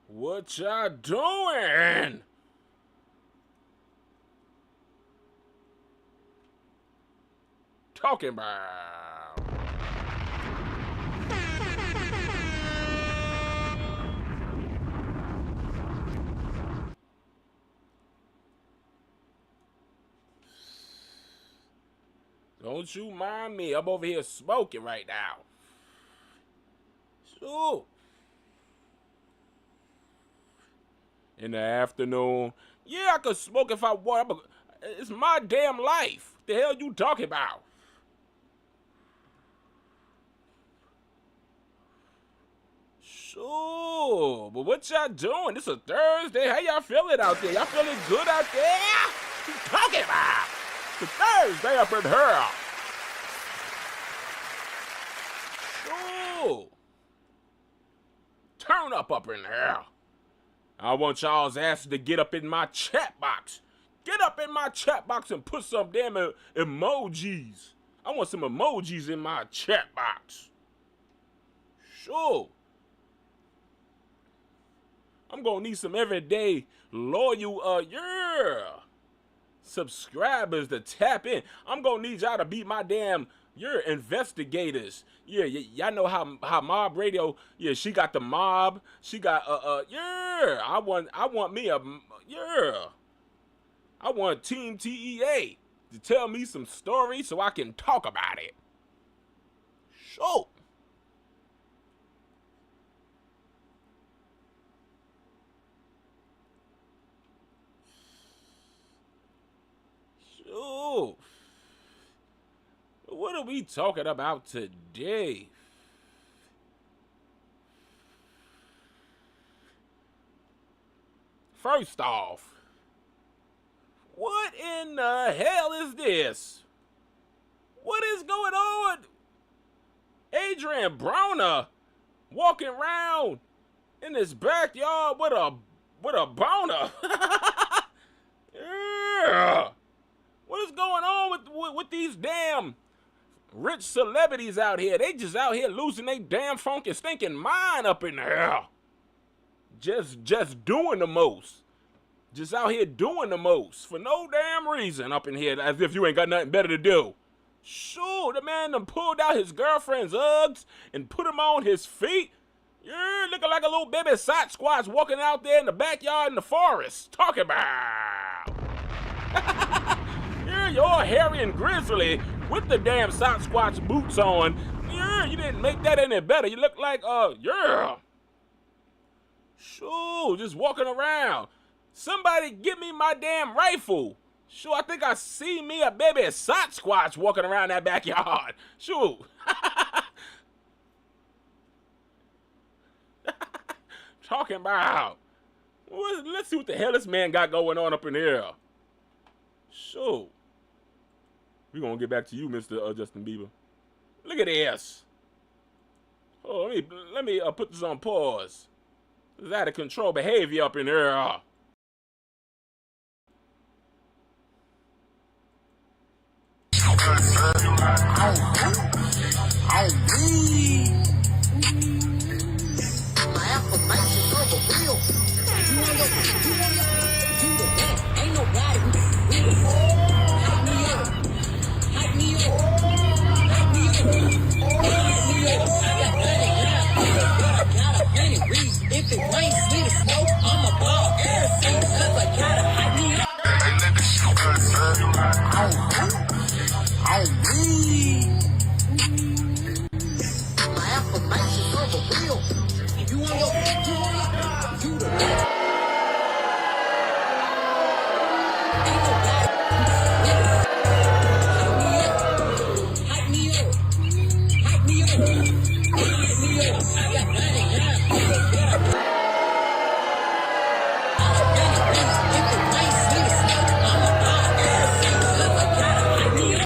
What y'all doing? Talking about. Don't you mind me. I'm over here smoking right now. So, in the afternoon, yeah, I could smoke if I want. It's my damn life. What the hell you talking about? Sure, but what y'all doing? This a Thursday. How y'all feeling out there? Y'all feeling good out there? What you talking about? It's a Thursday up in here. Sure. Turn up in here. I want y'all's asses to get up in my chat box. Get up in my chat box and put some damn emojis. I want some emojis in my chat box. Sure. I'm gonna need some everyday loyal subscribers to tap in. I'm gonna need y'all to be my damn investigators. Yeah, y'all know how Mob Radio, yeah, she got the mob. She got I want me a I want Team TEA to tell me some stories so I can talk about it. Sure. Sure. What are we talking about today? First off, what in the hell is this? What is going on? Adrian Broner walking around in his backyard with a boner. Yeah. What is going on with these damn rich celebrities out here? They just out here losing their damn funky stinking mind up in there. Just doing the most. Just out here doing the most for no damn reason up in here, as if you ain't got nothing better to do. Sure, the man done pulled out his girlfriend's Uggs and put them on his feet. You're looking like a little baby Sasquatch walking out there in the backyard in the forest. Talking about. You're all hairy and grizzly with the damn Sasquatch boots on. You didn't make that any better. You look like, sure, just walking around. Somebody give me my damn rifle. Sure, I think I see me a baby Sasquatch walking around that backyard. Sure. Talking about. Let's see what the hell this man got going on up in here. Sure. We're going to get back to you, Mr. Justin Bieber. Look at this. Oh, let me put this on pause. This is out of control behavior up in here. If it rains, sleet, or snow, I'm a ball everything, cause I gotta hype me up. My affirmations are for real. And you on you the best. Hype me up. Hype me up. Hype me up. I got 99. If it rains, sleet, or snow, I'm a ball everything, cause I gotta hype me up.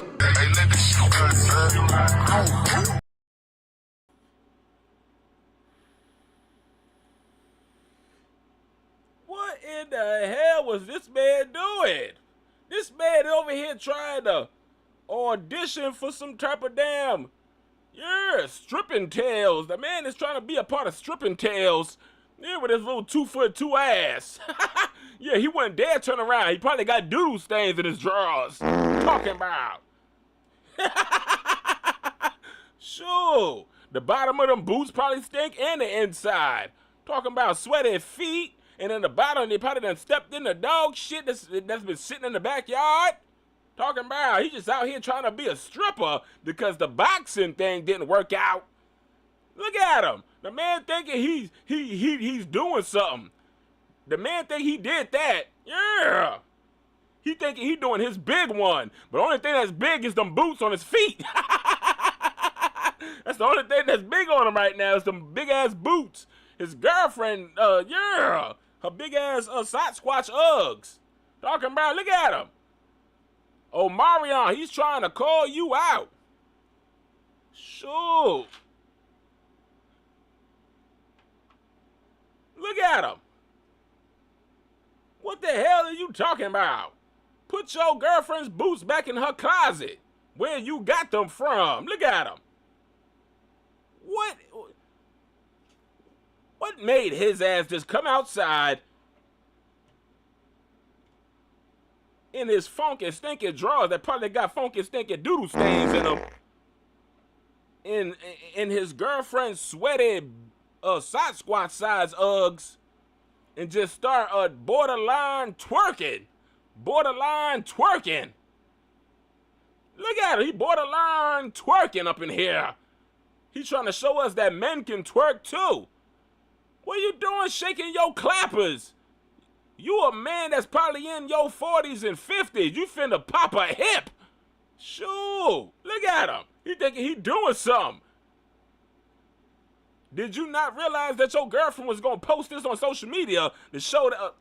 What in the hell was this man doing? This man over here trying to audition for some type of damn, stripping tales. The man is trying to be a part of stripping tales. Yeah, with his little 2'2" ass. Yeah, he wouldn't dare turn around. He probably got doodle stains in his drawers. Talking about. Sure. The bottom of them boots probably stink and the inside. Talking about sweaty feet. And then the bottom, they probably done stepped in the dog shit that's been sitting in the backyard. Talking about he just out here trying to be a stripper because the boxing thing didn't work out. Look at him. The man thinking he's doing something. The man think he did that. Yeah. He thinking he doing his big one. But the only thing that's big is them boots on his feet. That's the only thing that's big on him right now is them big ass boots. His girlfriend, her big ass Sasquatch Uggs. Talking about, look at him. Oh, Marion, he's trying to call you out. Sure. Look at him. What the hell are you talking about? Put your girlfriend's boots back in her closet. Where you got them from. Look at him. What made his ass just come outside in his funky stinking drawers that probably got funky stinking doodle stains in them, in his girlfriend's sweaty Sasquatch size Uggs, and just start borderline twerking. Look at him, he borderline twerking up in here. He's trying to show us that men can twerk too. What are you doing shaking your clappers? You a man that's probably in your 40s and 50s. You finna pop a hip. Sure. Look at him. He thinking he doing something. Did you not realize that your girlfriend was gonna post this on social media to show that?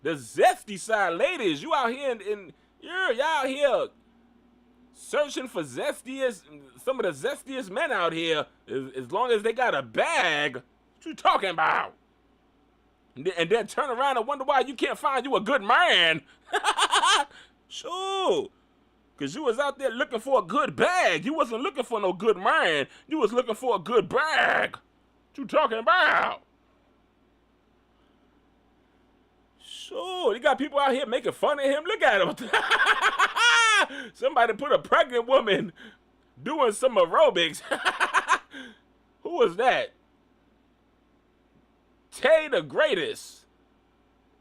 The zesty side, ladies. You out here y'all out here searching for some of the zestiest men out here. As long as they got a bag, what you talking about? And then turn around and wonder why you can't find you a good man. Sure. Because you was out there looking for a good bag. You wasn't looking for no good man. You was looking for a good bag. What you talking about? Sure. You got people out here making fun of him. Look at him. Somebody put a pregnant woman doing some aerobics. Who was that? Tay the Greatest.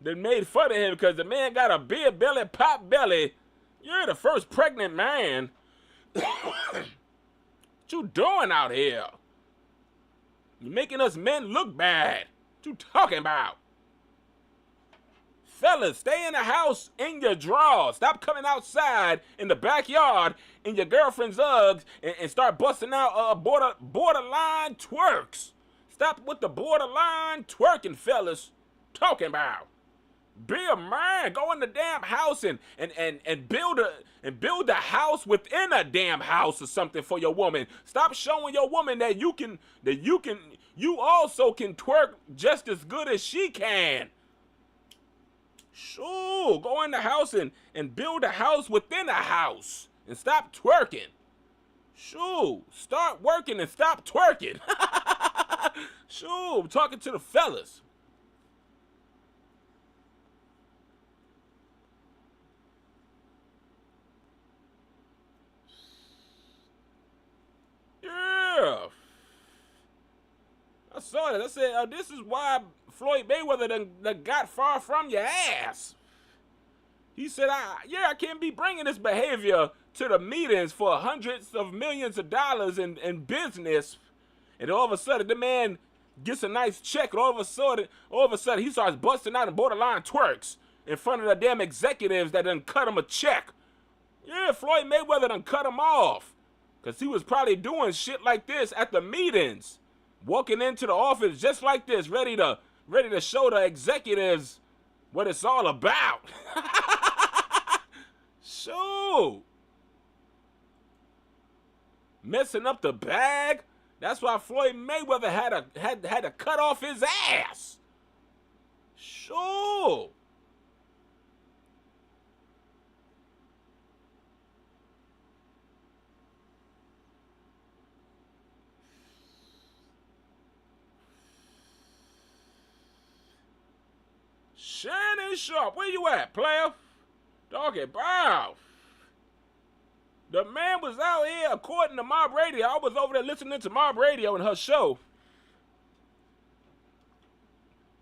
That made fun of him because the man got a beer belly, pop belly. You're the first pregnant man. What you doing out here? You're making us men look bad. What you talking about? Fellas, stay in the house in your drawers. Stop coming outside in the backyard in your girlfriend's Uggs and start busting out borderline twerks. Stop with the borderline twerking, fellas. Talking about. Be a man. Go in the damn house and build a house within a damn house or something for your woman. Stop showing your woman that you also can twerk just as good as she can. Sure, go in the house and build a house within a house and stop twerking. Sure, start working and stop twerking. Sure, I'm talking to the fellas. Yeah. I saw that. I said, this is why Floyd Mayweather done got far from your ass. He said, I can't be bringing this behavior to the meetings for hundreds of millions of dollars in business. And all of a sudden, the man gets a nice check, and all of a sudden, he starts busting out and borderline twerks in front of the damn executives that done cut him a check. Yeah, Floyd Mayweather done cut him off. Because he was probably doing shit like this at the meetings. Walking into the office just like this, ready to show the executives what it's all about. Shoot. Messing up the bag. That's why Floyd Mayweather had to cut off his ass. Sure. Shannon Sharpe, where you at, player? Doggy bow. The man was out here, according to Mob Radio. I was over there listening to Mob Radio and her show.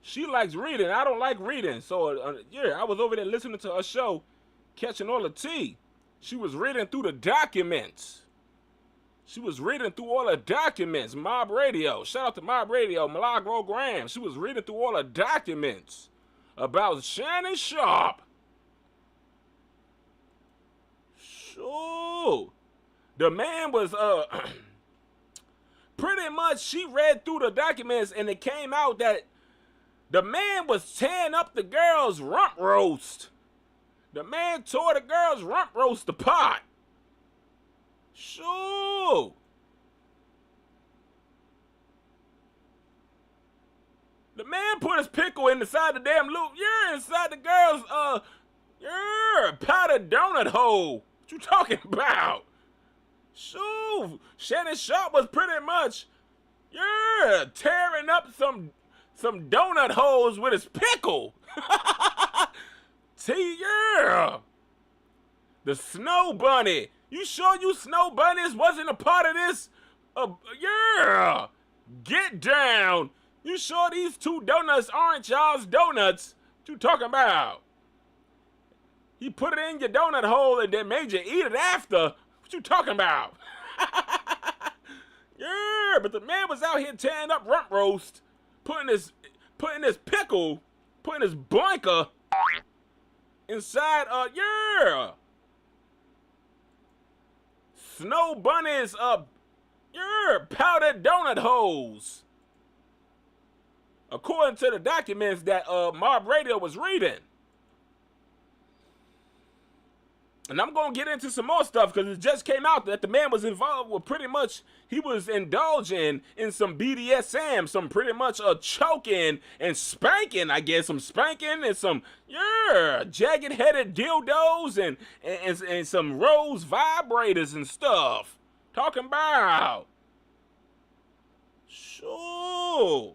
She likes reading. I don't like reading. So, yeah, I was over there listening to her show, catching all the tea. She was reading through the documents. Mob Radio. Shout out to Mob Radio, Milagro Graham. She was reading through all the documents about Shannon Sharpe. Sure. The man was, pretty much, she read through the documents and it came out that the man was tearing up the girl's rump roast. The man tore the girl's rump roast apart. Sure. The man put his pickle inside the damn loop. You're inside the girl's, powdered donut hole. What you talking about? Shoo. Shannon Sharpe was pretty much, tearing up some donut holes with his pickle. The Snow Bunny. You sure you Snow Bunnies wasn't a part of this? Get down. You sure these two donuts aren't y'all's donuts? What you talking about? He put it in your donut hole and then made you eat it after. What you talking about? Yeah, but the man was out here tearing up rump roast, putting his pickle, putting his blanker inside Snow Bunny's powdered donut holes. According to the documents that Mob Radio was reading. And I'm going to get into some more stuff because it just came out that the man was involved with pretty much, he was indulging in some BDSM, some pretty much choking and spanking, I guess, some spanking and some, jagged-headed dildos and some rose vibrators and stuff. Talking about. Sure.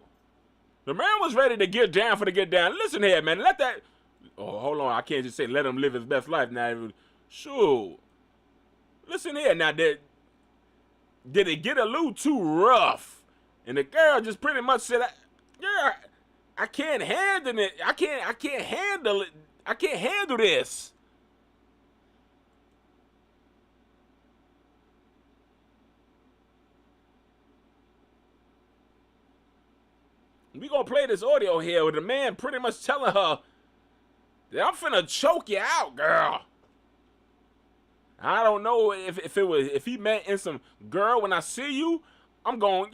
The man was ready to get down for the get down. Listen here, man. Let that. Oh, hold on. I can't just say let him live his best life now. Sure. Listen here. Now, did it get a little too rough? And the girl just pretty much said, I can't handle it. I can't handle it. I can't handle this. We gonna play this audio here with the man pretty much telling her that I'm finna choke you out, girl. I don't know if he meant in some girl when I see you, I'm going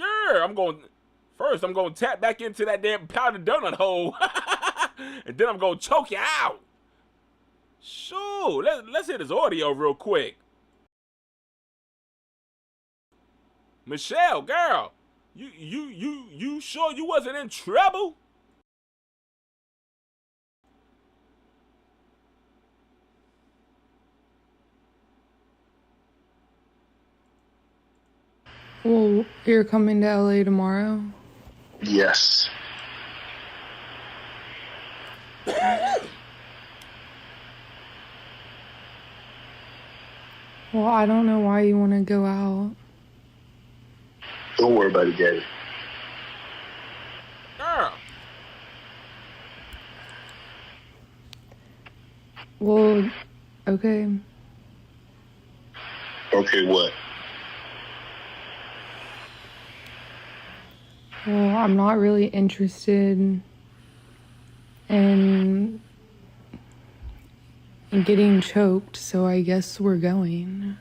tap back into that damn powdered donut hole. And then I'm gonna choke you out. Sure, let's hear this audio real quick. Michelle, girl, you sure you wasn't in trouble? Well, you're coming to LA tomorrow? Yes. Well, I don't know why you want to go out. Don't worry about it, Daddy. Girl. Well, okay. Okay, what? Well, I'm not really interested in getting choked, so I guess we're going.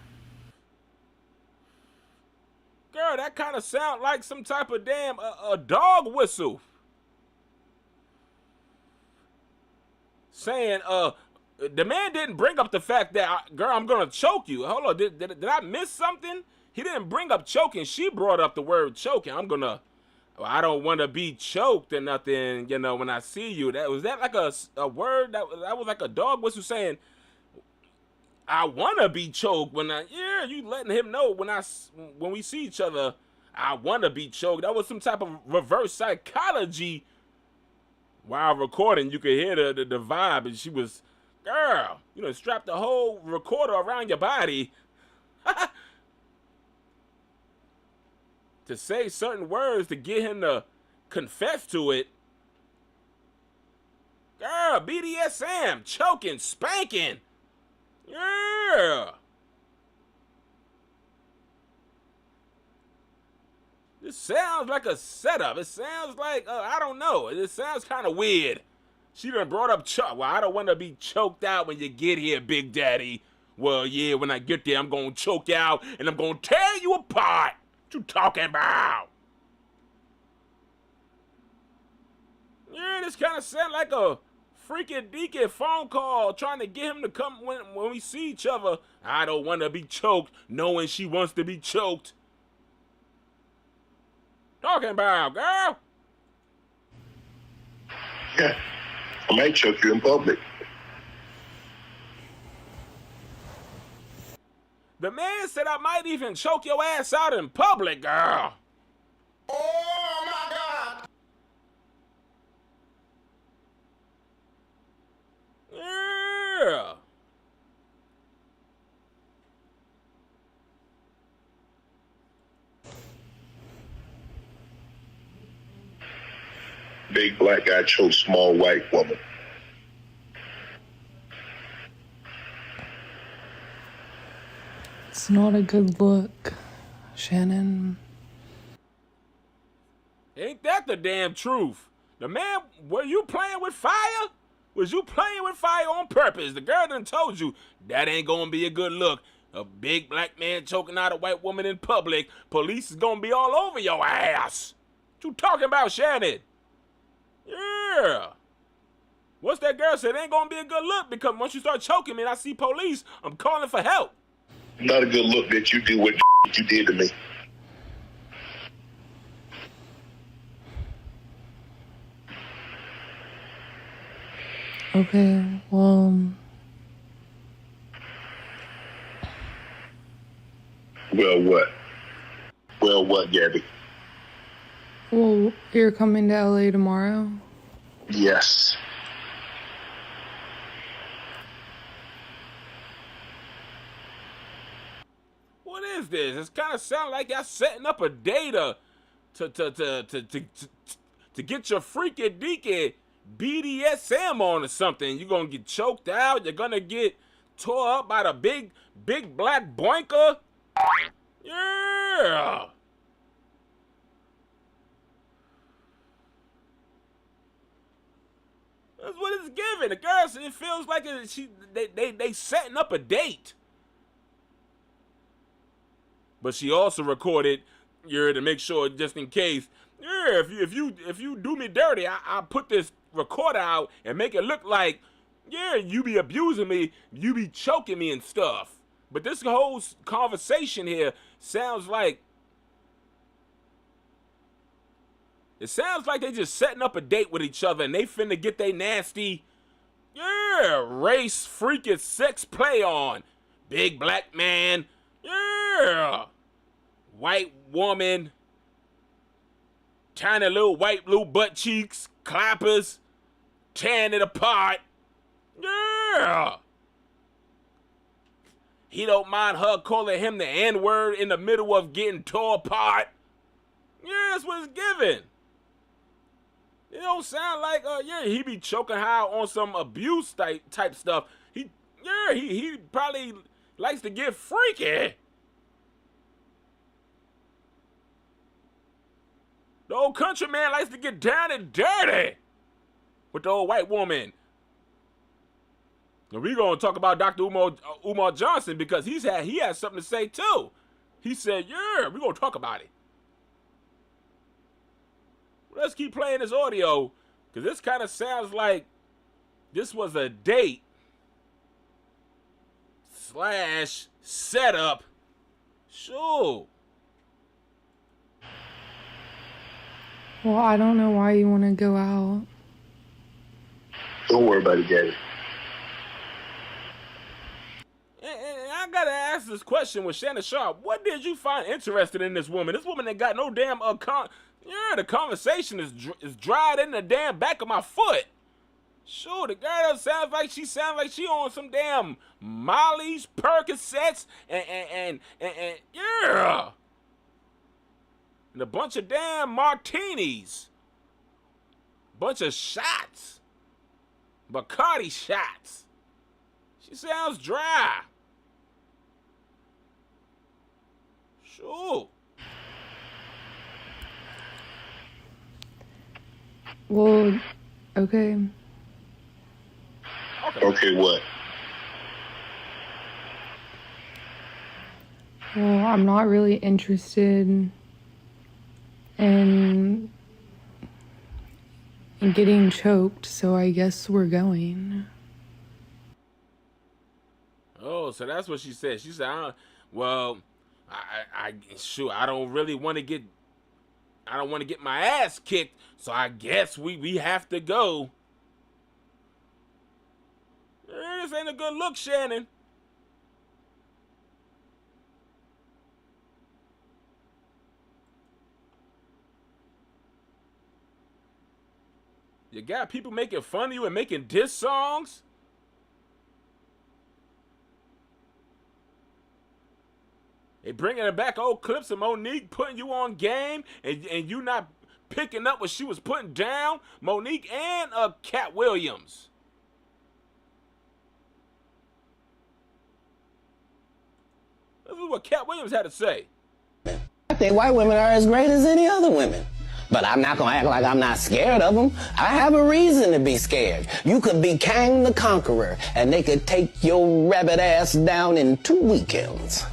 Girl, that kind of sound like some type of damn a dog whistle. Saying, the man didn't bring up the fact that, girl, I'm gonna choke you. Hold on, did I miss something? He didn't bring up choking. She brought up the word choking. I don't want to be choked or nothing, you know, when I see you. Was that like a word? That was like a dog whistle saying, I want to be choked. Yeah, you letting him know when we see each other, I want to be choked. That was some type of reverse psychology. While recording, you could hear the vibe, and she was, girl, you know, strap the whole recorder around your body to say certain words to get him to confess to it. Girl, BDSM, choking, spanking. Yeah. This sounds like a setup. It sounds like, I don't know. It sounds kind of weird. She done brought up choke. Well, I don't want to be choked out when you get here, Big Daddy. Well, yeah, when I get there, I'm going to choke you out and I'm going to tear you apart. What you talking about? Yeah, this kind of sound like a freaking deacon phone call trying to get him to come when we see each other. I don't want to be choked knowing she wants to be choked. Talking about, girl? Yeah. I might choke you in public. The man said I might even choke your ass out in public, girl. Oh, my God. Yeah. Big black guy choke small white woman. It's not a good look, Shannon. Ain't that the damn truth? The man, were you playing with fire? Was you playing with fire on purpose? The girl done told you that ain't gonna be a good look. A big black man choking out a white woman in public. Police is gonna be all over your ass. What you talking about, Shannon? Yeah. What's that girl said? It ain't gonna be a good look because once you start choking me and I see police, I'm calling for help. Not a good look that you do what you did to me. Okay, well... Well, what? Well, what, Gabby? Well, you're coming to LA tomorrow? Yes. What is this? It's kind of sound like y'all setting up a day to get your freaky deaky BDSM on or something. You're gonna get choked out. You're gonna get tore up by the big black boinker. Yeah. That's what it's giving. The girl, it feels like they setting up a date. But she also recorded you're to make sure just in case. Yeah, if you do me dirty, I put this recorder out and make it look like, yeah, you be abusing me, you be choking me and stuff. But this whole conversation here sounds like they just setting up a date with each other and they finna get they nasty, yeah, race freakish sex play on. Big black man, yeah, white woman, tiny little white blue butt cheeks, clappers, tearing it apart. Yeah. He don't mind her calling him the N-word in the middle of getting tore apart. Yeah, that's what it's giving. It don't sound like, yeah, he be choking high on some abuse type stuff. He probably likes to get freaky. The old country man likes to get down and dirty with the old white woman. And we're going to talk about Dr. Umar Johnson because he has something to say too. He said, yeah, we're going to talk about it. Let's keep playing this audio because this kind of sounds like this was a date / setup. Sure. Well, I don't know why you want to go out. Don't worry about it, Daddy. And I gotta ask this question with Shannon Sharpe. What did you find interesting in this woman? This woman ain't got no damn the conversation is dried in the damn back of my foot. Sure, the girl sounds like she on some damn Molly's, Percocets, and yeah, and a bunch of damn martinis, bunch of shots, Bacardi shots. She sounds dry. Sure. Well, okay. Okay, what? Well, I'm not really interested in getting choked, so I guess we're going. Oh, so that's what she said. She said, I don't really want to get, I don't want to get my ass kicked, so I guess we have to go. This ain't a good look, Shannon. You got people making fun of you and making diss songs? They bringing back old clips of Monique putting you on game and you not picking up what she was putting down? Monique and Cat Williams. This is what Cat Williams had to say. I think white women are as great as any other women. But I'm not going to act like I'm not scared of them. I have a reason to be scared. You could be Kang the Conqueror, and they could take your rabbit ass down in 2 weekends.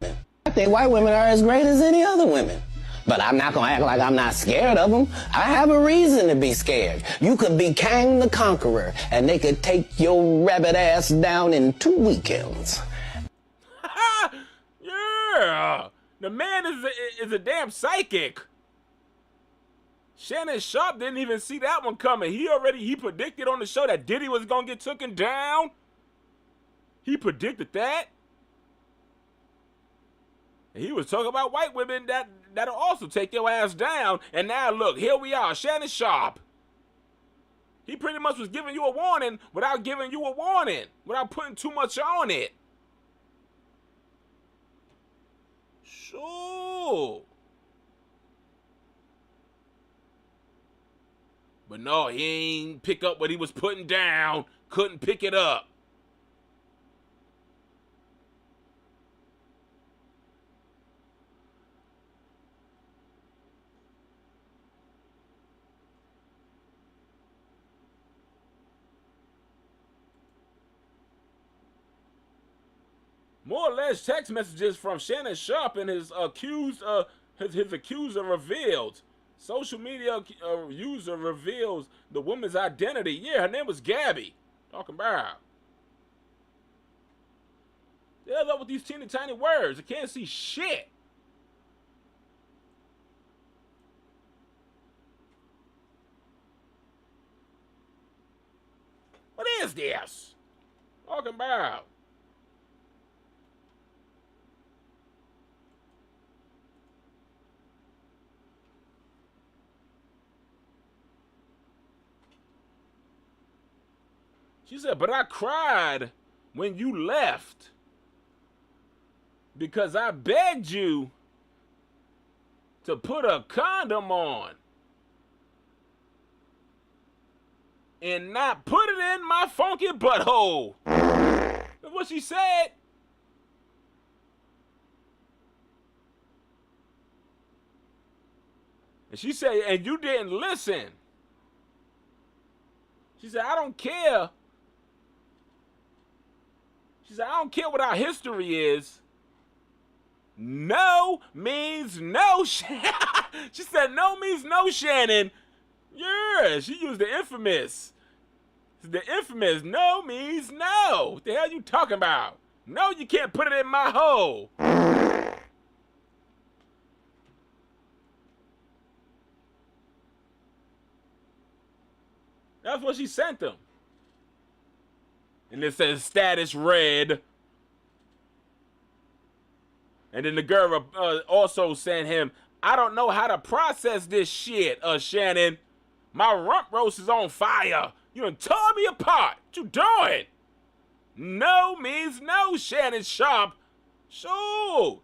I think white women are as great as any other women. But I'm not going to act like I'm not scared of them. I have a reason to be scared. You could be Kang the Conqueror, and they could take your rabbit ass down in 2 weekends. Yeah! The man is a damn psychic. Shannon Sharpe didn't even see that one coming. He predicted on the show that Diddy was gonna get taken down. He predicted that. And he was talking about white women that'll also take your ass down. And now look, here we are, Shannon Sharpe. He pretty much was giving you a warning without giving you a warning, without putting too much on it. Sure. But no, he ain't pick up what he was putting down. Couldn't pick it up. More alleged text messages from Shannon Sharpe and his his accuser revealed. Social media user reveals the woman's identity. Yeah, her name was Gabby. Talking about. The hell's up with these teeny tiny words? I can't see shit. What is this? Talking about. She said, but I cried when you left because I begged you to put a condom on and not put it in my funky butthole. That's what she said. And she said, and you didn't listen. She said, I don't care. She said, I don't care what our history is. No means no. She said, no means no, Shannon. Yeah, she used the infamous. The infamous no means no. What the hell you talking about? No, you can't put it in my hole. That's what she sent him. And it says status red. And then the girl also sent him, I don't know how to process this shit, Shannon. My rump roast is on fire. You done tore me apart. What you doing? No means no, Shannon Sharpe. Sure.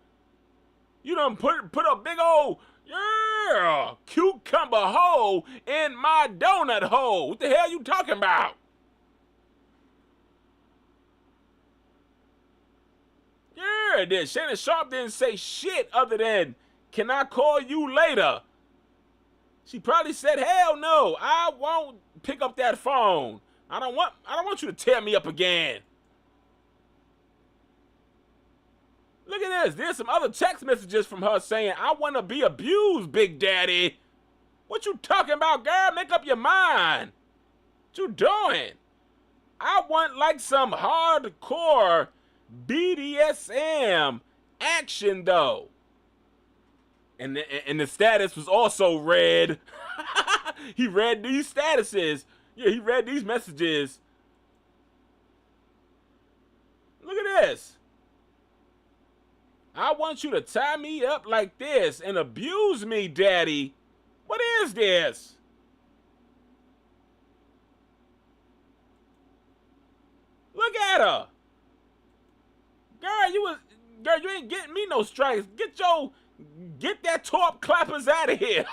You done put a big old, yeah, cucumber hole in my donut hole. What the hell you talking about? Yeah, then Shannon Sharpe didn't say shit other than, can I call you later? She probably said, hell no, I won't pick up that phone. I don't want you to tear me up again. Look at this. There's some other text messages from her saying, I want to be abused, Big Daddy. What you talking about, girl? Make up your mind. What you doing? I want like some hardcore BDSM action, though. And the status was also read. He read these statuses. Yeah, he read these messages. Look at this. I want you to tie me up like this and abuse me, Daddy. What is this? Look at her. Girl, you ain't getting me no strikes. Get that top clappers out of here.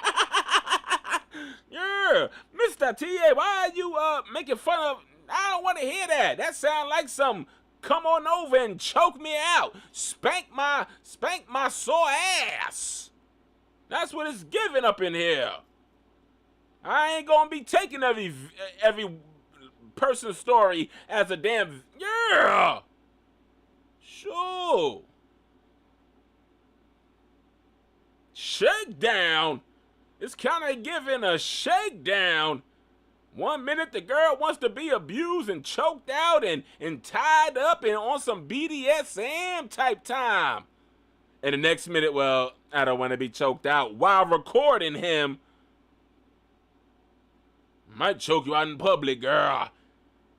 Yeah, Mr. T.A., why are you making fun of? I don't want to hear that. That sound like some come on over and choke me out. Spank my sore ass. That's what it's giving up in here. I ain't gonna be taking every person's story as a damn, yeah. Sure. Shakedown. It's kind of giving a shakedown. 1 minute the girl wants to be abused and choked out and tied up and on some BDSM type time. And the next minute, well, I don't want to be choked out while recording him. Might choke you out in public, girl.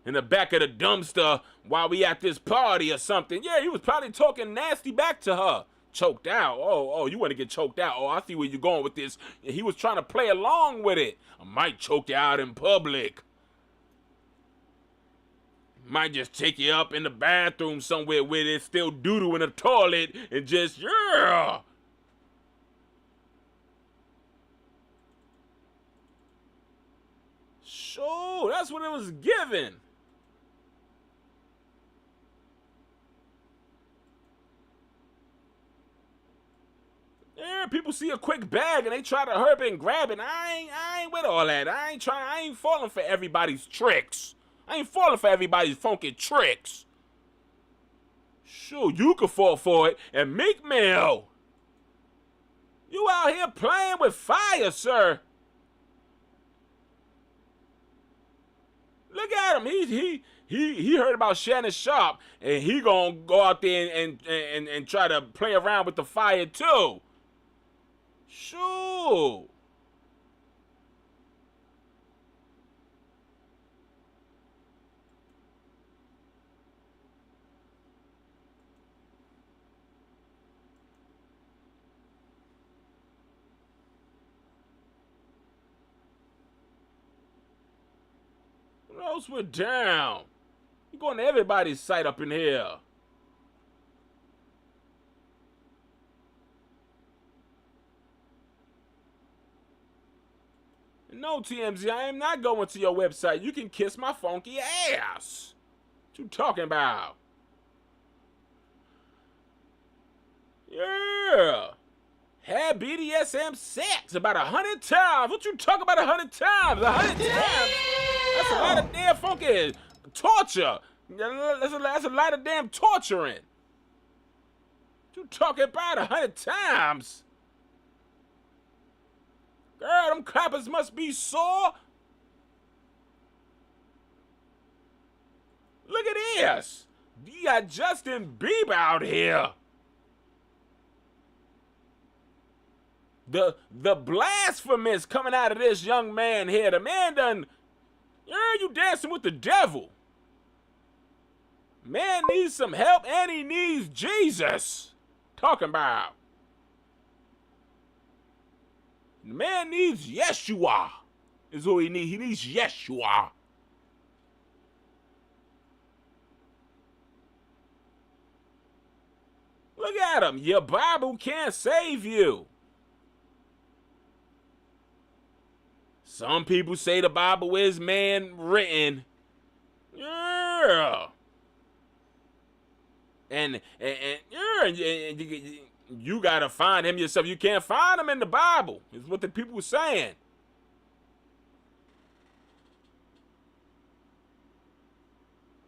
In the back of the dumpster while we at this party or something. Yeah, he was probably talking nasty back to her. Choked out. Oh, you want to get choked out. Oh, I see where you're going with this. He was trying to play along with it. I might choke you out in public. Might just take you up in the bathroom somewhere where there's still doo-doo in the toilet and just, yeah. Sure, that's what it was given. Yeah, people see a quick bag and they try to hurry up and grab it. I ain't with all that. I ain't falling for everybody's tricks. I ain't falling for everybody's funky tricks. Sure, you could fall for it. And Meek Mill, you out here playing with fire, sir. Look at him. He heard about Shannon Sharpe, and he gonna go out there and try to play around with the fire too. Sure. What else went down? You going to everybody's site up in here. No, TMZ, I am not going to your website. You can kiss my funky ass. What you talking about? Yeah. Had BDSM sex about 100 times. What you talking about 100 times? 100 times? That's a lot of damn funky torture. That's a lot of damn torturing. What you talking about 100 times? Girl, them clappers must be sore. Look at this. You got Justin Bieber out here. The blasphemous coming out of this young man here. The man done, yeah, you dancing with the devil. Man needs some help and he needs Jesus. Talking about. The man needs Yeshua. Is who he needs. He needs Yeshua. Look at him. Your Bible can't save you. Some people say the Bible is man written. Yeah. And you gotta find him yourself. You can't find him in the Bible, is what the people saying.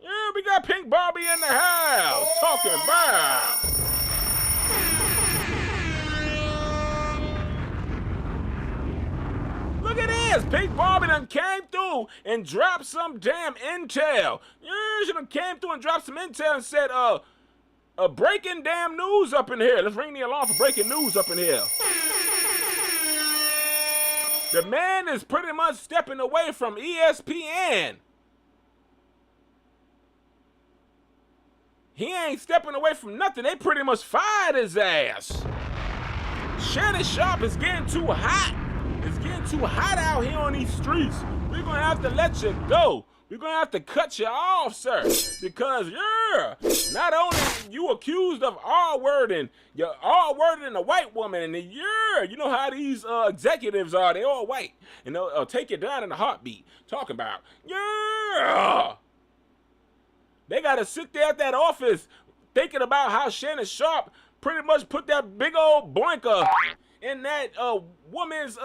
Yeah, we got Pink Barbie in the house. Talking about. Look at this. Pink Barbie done came through and dropped some damn intel. Yeah, she done came through and dropped some intel and said, breaking damn news up in here. Let's ring the alarm for breaking news up in here. The man is pretty much stepping away from ESPN. He ain't stepping away from nothing. They pretty much fired his ass. Shannon Sharpe is getting too hot. It's getting too hot out here on these streets. We're going to have to let you go. We're going to have to cut you off, sir. Because you're not only you accused of R-wording, you're R-wording a white woman. And you know how these executives are. They all white. And they'll take you down in a heartbeat. Talking about, yeah. They got to sit there at that office thinking about how Shannon Sharpe pretty much put that big old boinker in that woman's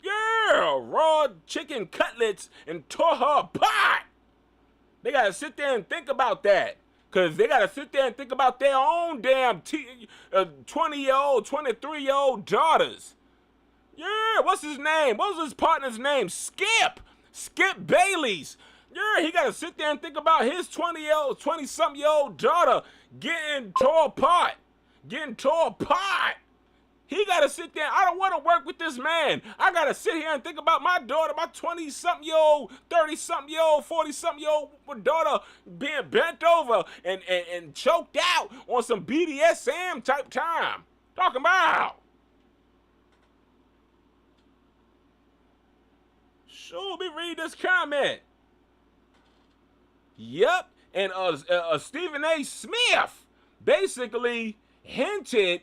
raw chicken cutlets and tore her apart. They gotta sit there and think about that. Cause they gotta sit there and think about their own damn 20-year-old, 23-year-old daughters. Yeah, what's his name? What was his partner's name? Skip Bailey's. Yeah, he gotta sit there and think about his 20-something-year-old daughter getting tore apart. He gotta sit there. I don't want to work with this man. I gotta sit here and think about my daughter, my 20-something-year-old, 30-something-year-old, 40-something-year-old daughter being bent over and choked out on some BDSM type time. Talking about. Sure, let me read this comment. Yep, and Stephen A. Smith basically hinted.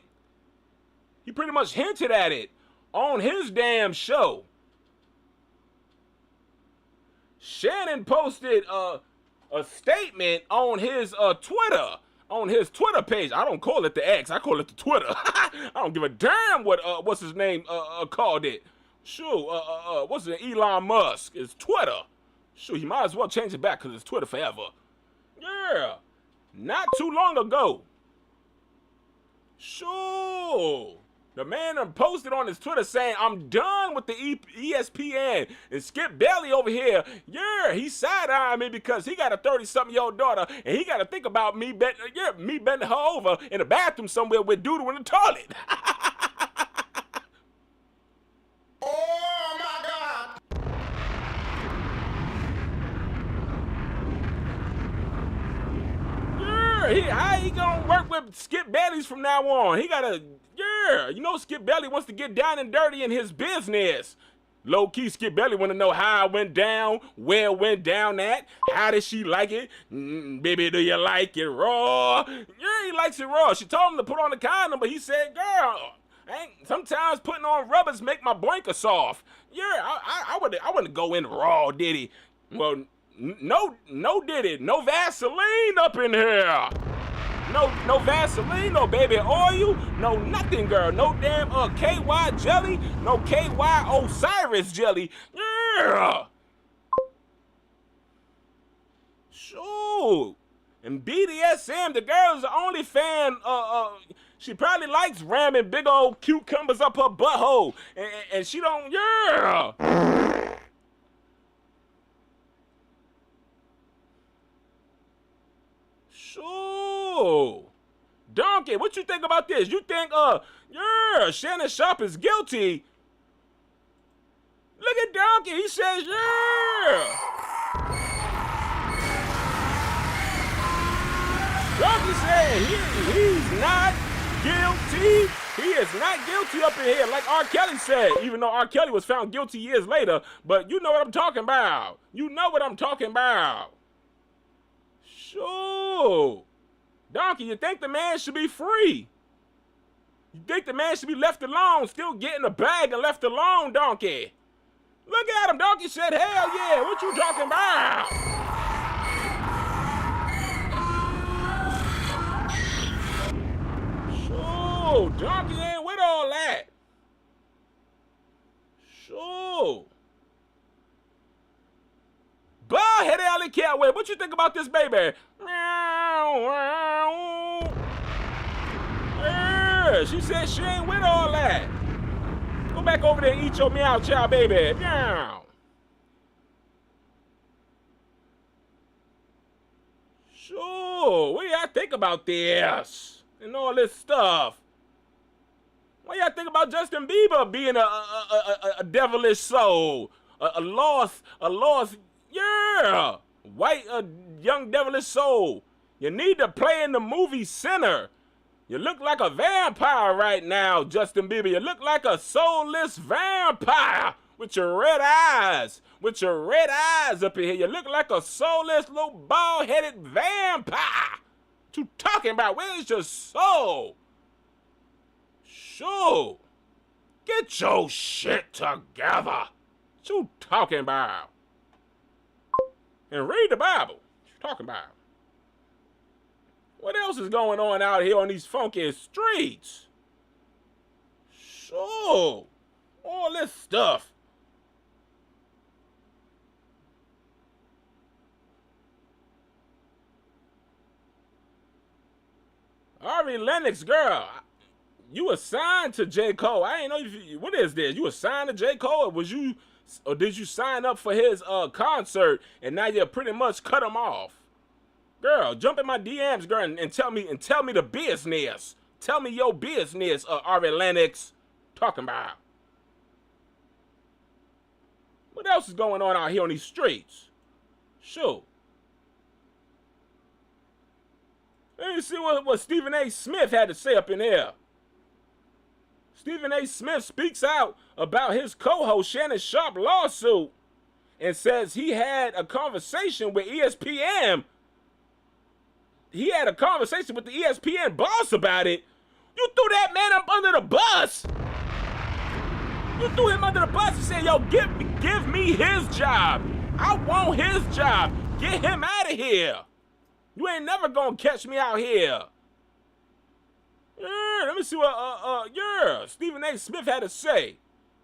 He pretty much hinted at it on his damn show. Shannon posted a statement on his Twitter page. I don't call it the X. I call it the Twitter. I don't give a damn what's his name called it. Sure, what's it? Elon Musk. It's Twitter. Sure, he might as well change it back because it's Twitter forever. Yeah, not too long ago. Sure. The man done posted on his Twitter saying, I'm done with the ESPN. And Skip Bailey over here, yeah, he side-eyeing me because he got a 30-something-year-old daughter, and he got to think about me bending her over in the bathroom somewhere with doodle in the toilet. Oh my God! Yeah, how he gonna work with Skip Bailey's from now on? He gotta, yeah, you know Skip Bailey wants to get down and dirty in his business. Low key, Skip Bailey want to know how it went down, where it went down at, how did she like it? Baby, do you like it raw? Yeah, he likes it raw. She told him to put on the condom, but he said, girl, sometimes putting on rubbers make my blanket soft. Yeah, I wouldn't go in raw, did he? Well, no, did it. No Vaseline up in here. No Vaseline, no baby oil, no nothing, girl. No damn KY jelly, no KY Osiris jelly. Yeah. Shoot. And BDSM, the girl's the only fan. She probably likes ramming big old cucumbers up her butthole, and she don't. Yeah. Sure. Donkey, what you think about this? You think, yeah, Shannon Sharpe is guilty? Look at Donkey, he says, yeah. Donkey said he's not guilty. He is not guilty up in here, like R. Kelly said, even though R. Kelly was found guilty years later. But you know what I'm talking about. You know what I'm talking about. Sure. Donkey, you think the man should be free? You think the man should be left alone, still getting a bag and left alone, Donkey? Look at him, Donkey said, hell yeah, what you talking about? Sure, Donkey ain't with all that. Sure. Bald-headed Alley Catway, what you think about this baby? Yeah, she said she ain't with all that. Go back over there and eat your meow chow, baby. Meow. Sure, what do y'all think about this? And all this stuff. What do y'all think about Justin Bieber being a devilish soul? A lost, yeah, white, young devilish soul. You need to play in the movie Sinner. You look like a vampire right now, Justin Bieber. You look like a soulless vampire with your red eyes. With your red eyes up in here. You look like a soulless little bald-headed vampire. What you talking about? Where's your soul? Sure. Get your shit together. What you talking about? And read the Bible. What you talking about? What else is going on out here on these funky streets? Sure. All this stuff. Ari Lennox, girl, you assigned to J. Cole. I ain't know if you, what is this? You assigned to J. Cole, or did you sign up for his concert and now you pretty much cut him off? Girl, jump in my DMs, girl, and tell me the business. Tell me your business, Ari Lennox. Talking about. What else is going on out here on these streets? Sure. Let me see what Stephen A. Smith had to say up in here. Stephen A. Smith speaks out about his co-host Shannon Sharpe lawsuit and says he had a conversation with ESPN. He had a conversation with the ESPN boss about it. You threw that man up under the bus. You threw him under the bus and said, yo, give me his job. I want his job. Get him out of here. You ain't never gonna catch me out here. Yeah, let me see what Stephen A. Smith had to say.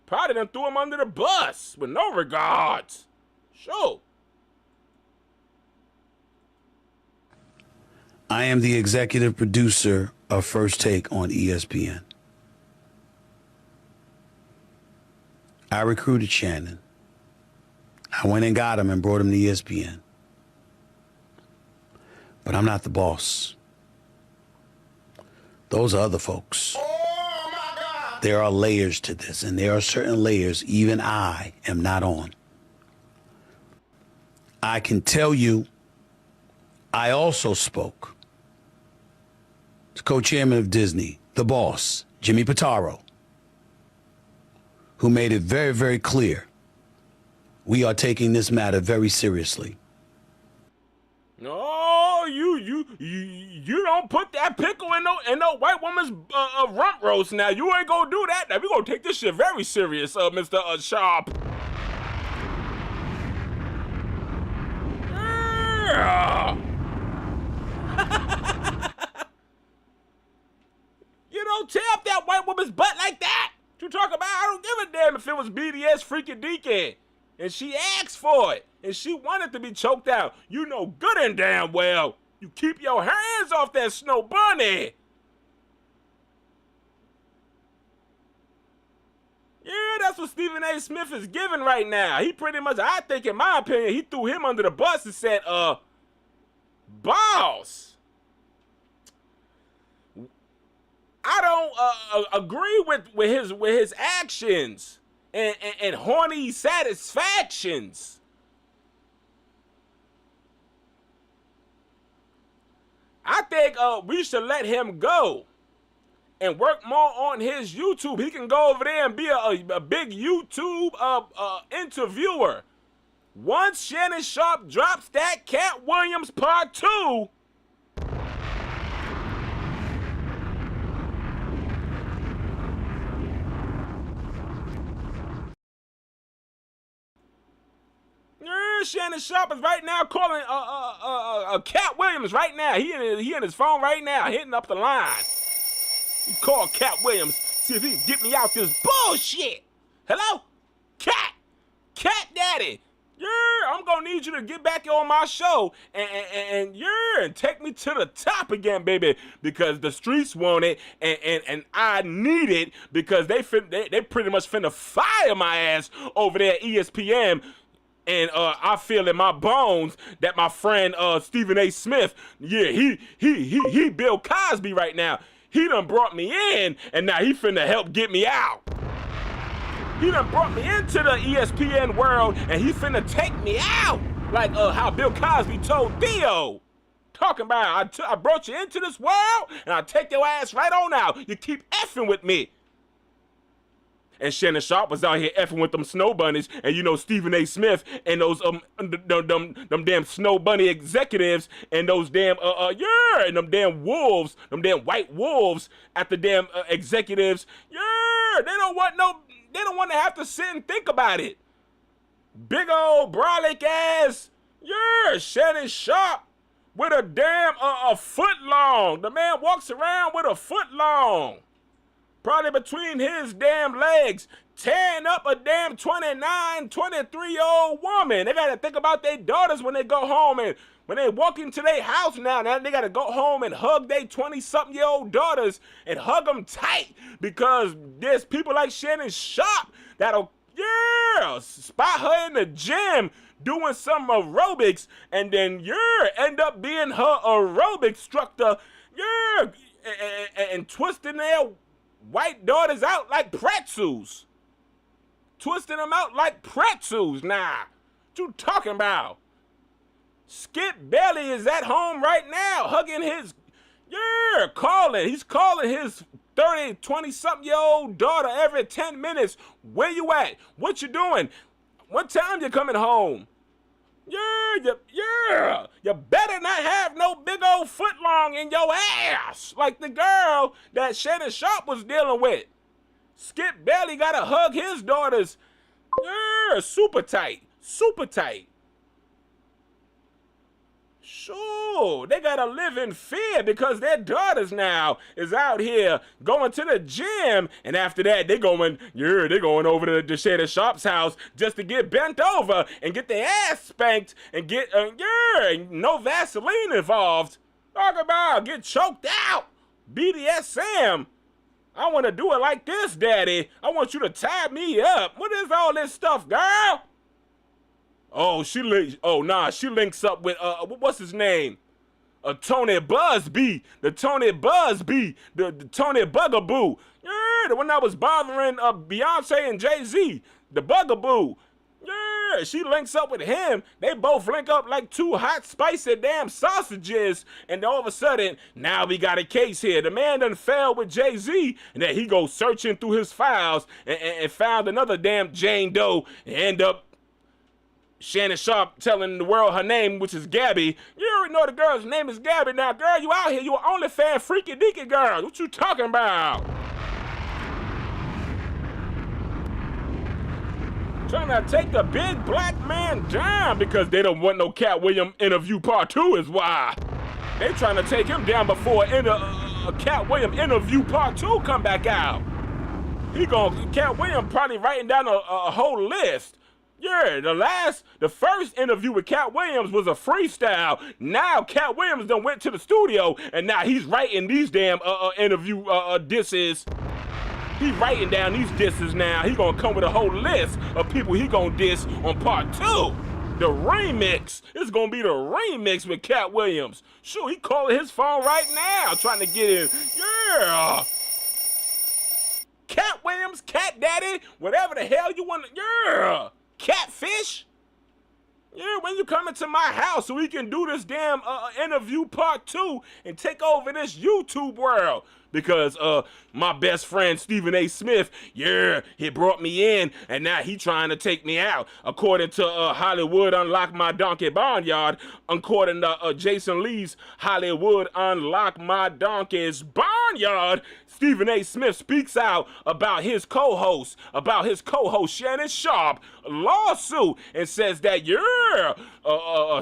Probably done threw him under the bus with no regards. Sure. I am the executive producer of First Take on ESPN. I recruited Shannon. I went and got him and brought him to ESPN. But I'm not the boss. Those are other folks. Oh my God. There are layers to this, and there are certain layers even I am not on. I can tell you, I also spoke to co-chairman of Disney, the boss, Jimmy Pitaro, who made it very, very clear we are taking this matter very seriously. No, you don't put that pickle in no white woman's rump roast. Now you ain't gonna do that. Now we gonna take this shit very serious, Mr. Sharpe. Yeah. You don't tear up that white woman's butt like that. What you talk about? I don't give a damn if it was BDS freaking deacon. And she asked for it. And she wanted to be choked out. You know good and damn well. You keep your hands off that snow bunny. Yeah, that's what Stephen A. Smith is giving right now. He pretty much, I think in my opinion, he threw him under the bus and said, boss, I don't agree with his actions and horny satisfactions. I think we should let him go and work more on his YouTube. He can go over there and be a big YouTube interviewer. Once Shannon Sharpe drops that Cat Williams Part 2, Shannon Sharpe is right now calling Cat Williams right now. He in his phone right now, hitting up the line. He called Cat Williams, see if he can get me out this bullshit. Hello? Cat Daddy. Yeah, I'm gonna need you to get back on my show and take me to the top again, baby, because the streets want it and I need it because they pretty much finna fire my ass over there at ESPN. And I feel in my bones that my friend Stephen A. Smith, yeah, he Bill Cosby right now. He done brought me in, and now he finna help get me out. He done brought me into the ESPN world, and he finna take me out. Like how Bill Cosby told Theo. Talking about, I brought you into this world, and I'll take your ass right on out. You keep effing with me. And Shannon Sharpe was out here effing with them snow bunnies, and you know Stephen A. Smith and those them damn snow bunny executives and those damn and them damn wolves, them damn white wolves at the damn executives. Yeah, they don't want to have to sit and think about it. Big old brolic ass, yeah, Shannon Sharpe with a damn a foot long. The man walks around with a foot long. Probably between his damn legs, tearing up a damn 29, 23-year-old woman. They got to think about their daughters when they go home and when they walk into their house now they got to go home and hug their 20-something-year-old daughters and hug them tight because there's people like Shannon Sharpe that'll, yeah, spot her in the gym doing some aerobics and then, yeah, end up being her aerobic instructor, yeah, and twisting their white daughters out like pretzels. Twisting them out like pretzels. Nah. What you talking about? Skip Bailey is at home right now, hugging his, yeah, calling. He's calling his 20-something-year-old daughter every 10 minutes. Where you at? What you doing? What time you coming home? Yeah, you better not have no big old footlong in your ass like the girl that Shannon Sharpe was dealing with. Skip Bailey gotta hug his daughters, yeah, super tight. Sure, they gotta live in fear because their daughters now is out here going to the gym, and after that they going over to Shannon Sharpe's house just to get bent over and get their ass spanked and get no Vaseline involved. Talk about get choked out, BDSM. I want to do it like this, Daddy. I want you to tie me up. What is all this stuff, girl? Oh, she links up with what's his name? Tony Busby, the Tony Busby, the Tony Bugaboo. Yeah, the one that was bothering Beyonce and Jay-Z, the Bugaboo. Yeah, she links up with him. They both link up like two hot, spicy damn sausages. And all of a sudden, now we got a case here. The man done fell with Jay-Z, and then he goes searching through his files and found another damn Jane Doe and end up Shannon Sharpe telling the world her name, which is Gabby. You already know the girl's name is Gabby. Now, girl, you out here. You an OnlyFans freaky deaky girl. What you talking about? Trying to take the big black man down because they don't want no Cat Williams interview part 2 is why. They trying to take him down before Cat Williams interview part 2 come back out. Cat Williams probably writing down a whole list. Yeah, the first interview with Cat Williams was a freestyle. Now Cat Williams done went to the studio and now he's writing these damn interview disses. He writing down these disses now. He gonna come with a whole list of people he gonna diss on part 2. The remix. It's gonna be the remix with Cat Williams. Sure, he calling his phone right now, trying to get in. Yeah. Cat Williams, Cat Daddy, whatever the hell you want. Yeah. Catfish. Yeah, when you come into my house so we can do this damn interview part 2 and take over this YouTube world. Because my best friend Stephen A. Smith, yeah, he brought me in and now he trying to take me out. According to Hollywood Unlock My Donkey Barnyard, according to Jason Lee's Hollywood Unlock My Donkey's Barnyard, Stephen A. Smith speaks out about his co-host Shannon Sharpe lawsuit and says that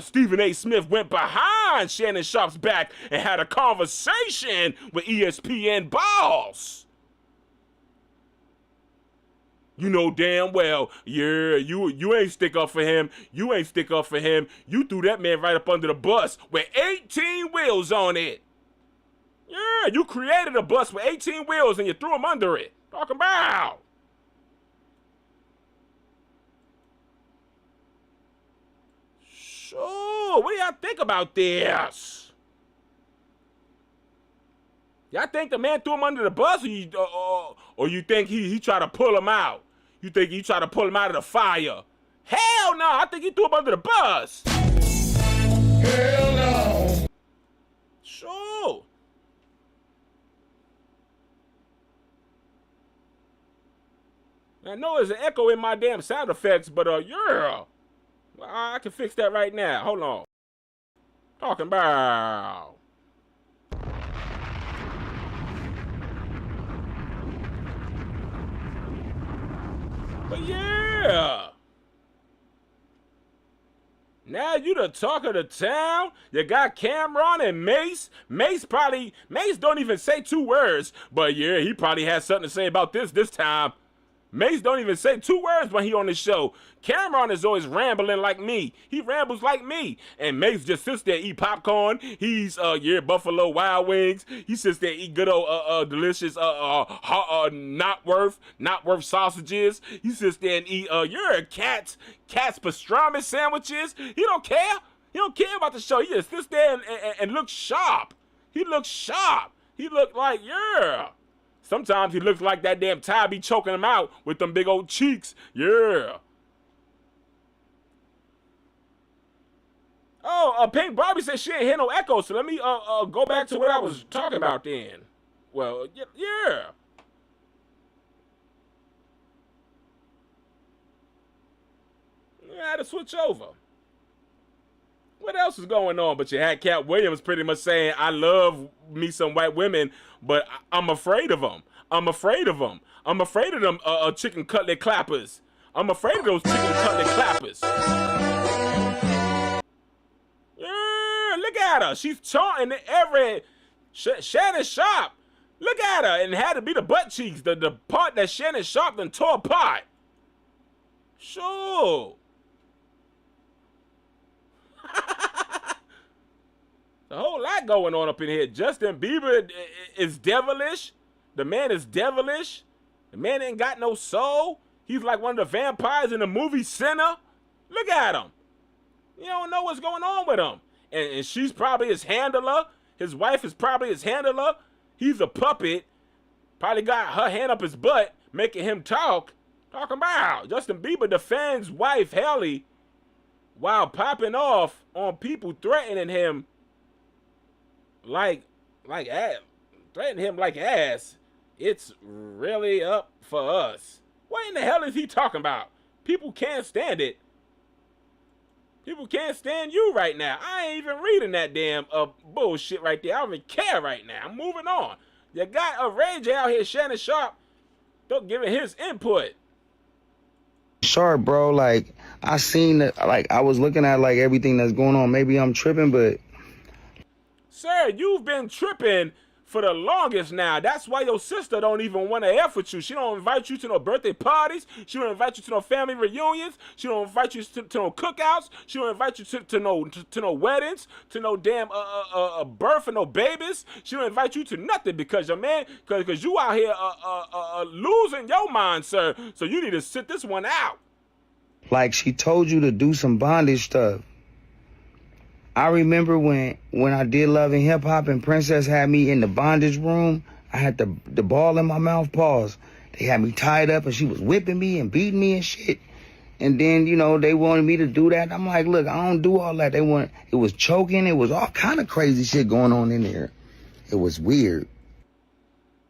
Stephen A. Smith went behind Shannon Sharpe's back and had a conversation with ESPN boss. You know damn well, yeah, you ain't stick up for him. You ain't stick up for him. You threw that man right up under the bus with 18 wheels on it. Yeah, you created a bus with 18 wheels and you threw him under it. Talking about. So, what do y'all think about this? Y'all think the man threw him under the bus, or you think he tried to pull him out? You think he tried to pull him out of the fire? Hell no, I think he threw him under the bus. Hell no. Sure. I know there's an echo in my damn sound effects, but yeah. I can fix that right now. Hold on. Talking about. But yeah. Now you the talk of the town. You got Cameron and Mace. Mace don't even say 2 words. But yeah, he probably has something to say about this time. Mace don't even say 2 words when he on the show. Cameron is always rambling like me. He rambles like me. And Mace just sits there, eat popcorn. He's, Buffalo Wild Wings. He sits there, eat good old, delicious, not worth sausages. He sits there and eat, cat's pastrami sandwiches. He don't care. He don't care about the show. He just sits there and looks sharp. He looks sharp. He looked like, yeah. Sometimes he looks like that damn Ty be choking him out with them big old cheeks. Yeah. Oh, Pink Barbie said she ain't hear no echo, so let me go back to what I was talking about then. Well, yeah. I had to switch over. What else is going on? But you had Cat Williams pretty much saying, I love me some white women, but I'm afraid of them. I'm afraid of them. I'm afraid of them chicken cutlet clappers. I'm afraid of those chicken cutlet clappers. Yeah, look at her. She's taunting every Shannon Sharpe. Look at her. And it had to be the butt cheeks, the part that Shannon Sharpe done tore apart. Sure. A whole lot going on up in here. Justin Bieber is devilish. The man is devilish. The man ain't got no soul. He's like one of the vampires in the movie Sinner. Look at him. You don't know what's going on with him. And she's probably his handler. His wife is probably his handler. He's a puppet. Probably got her hand up his butt, making him talk. Talking about Justin Bieber defends wife Haley while popping off on people threatening him like ass. Threatening him like ass. It's really up for us. What in the hell is he talking about? People can't stand it. People can't stand you right now. I ain't even reading that damn bullshit right there. I don't even care right now. I'm moving on. You got a Ray J out here, Shannon Sharpe, don't give it his input. Sharp, bro, like I seen that, like I was looking at like everything that's going on. Maybe I'm tripping, but sir, you've been tripping for the longest now. That's why your sister don't even want to F with you. She don't invite you to no birthday parties. She don't invite you to no family reunions. She don't invite you to no cookouts. She don't invite you to no weddings, to no damn birth of no babies. She don't invite you to nothing because your man, because you out here losing your mind, sir. So you need to sit this one out. like she told you to do some bondage stuff. I remember when I did Love and Hip Hop and Princess had me in the bondage room. I had the ball in my mouth, pause. They had me tied up and she was whipping me and beating me and shit. And then, you know, they wanted me to do that. I'm like, look, I don't do all that. It was choking. It was all kind of crazy shit going on in there. It was weird.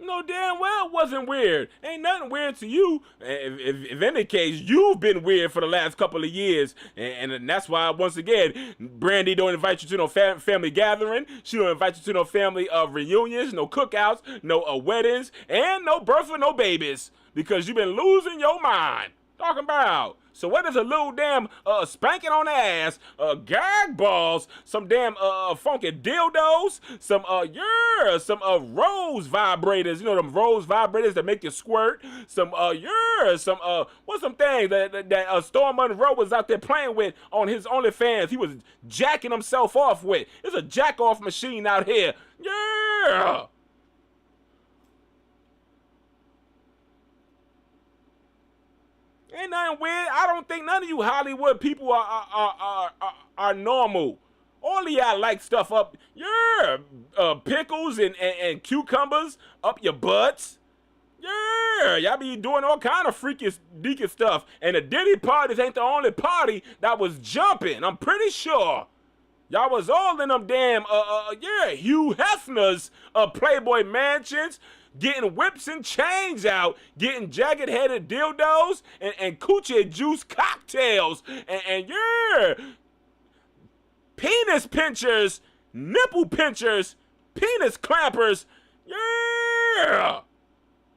No, damn well it wasn't weird. Ain't nothing weird to you. If any case, you've been weird for the last couple of years. And that's why, once again, Brandy don't invite you to no family gathering. She don't invite you to no family reunions, no cookouts, no weddings, and no birth of no babies. Because you've been losing your mind. Talking about. So what is a little damn spanking on the ass, gag balls, some damn funky dildos, some rose vibrators, you know them rose vibrators that make you squirt, some what's some things that Storm Monroe was out there playing with on his OnlyFans. He was jacking himself off with. It's a jack off machine out here. Yeah. Ain't nothing weird. I don't think none of you Hollywood people are normal. All of y'all like stuff up, pickles and cucumbers up your butts. Yeah, y'all be doing all kind of freaky, deaky stuff. And the Diddy parties ain't the only party that was jumping. I'm pretty sure. Y'all was all in them damn, Hugh Hefner's Playboy mansions, getting whips and chains out, getting jagged-headed dildos and coochie juice cocktails, and penis pinchers, nipple pinchers, penis clampers,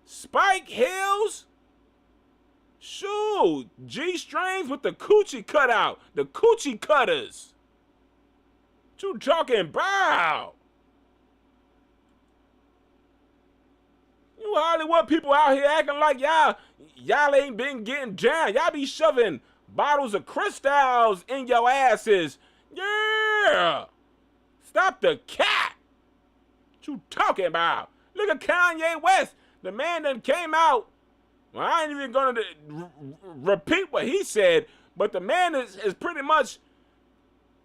spike heels, shoot, G-strings with the coochie cutout, the coochie cutters. What you talking about? You Hollywood people out here acting like y'all ain't been getting down. Y'all be shoving bottles of crystals in your asses. Yeah. Stop the cat. What you talking about? Look at Kanye West. The man that came out. Well, I ain't even gonna repeat what he said, but the man is pretty much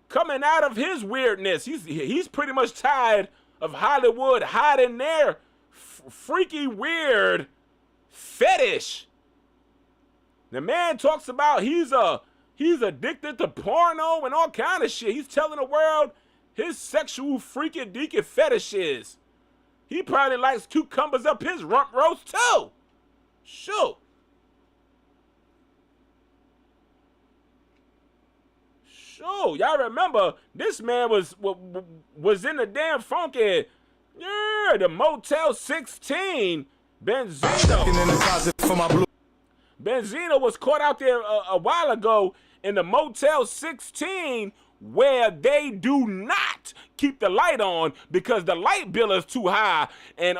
coming out of his weirdness. He's pretty much tired of Hollywood hiding their freaky weird fetish. The man talks about he's addicted to porno and all kind of shit. He's telling the world his sexual freaky deaky fetishes. He probably likes cucumbers up his rump roast too. Shoot. Sure, y'all remember this man was in the damn funky, the Motel 16. Benzino was caught out there a while ago in the Motel 16 where they do not keep the light on because the light bill is too high. And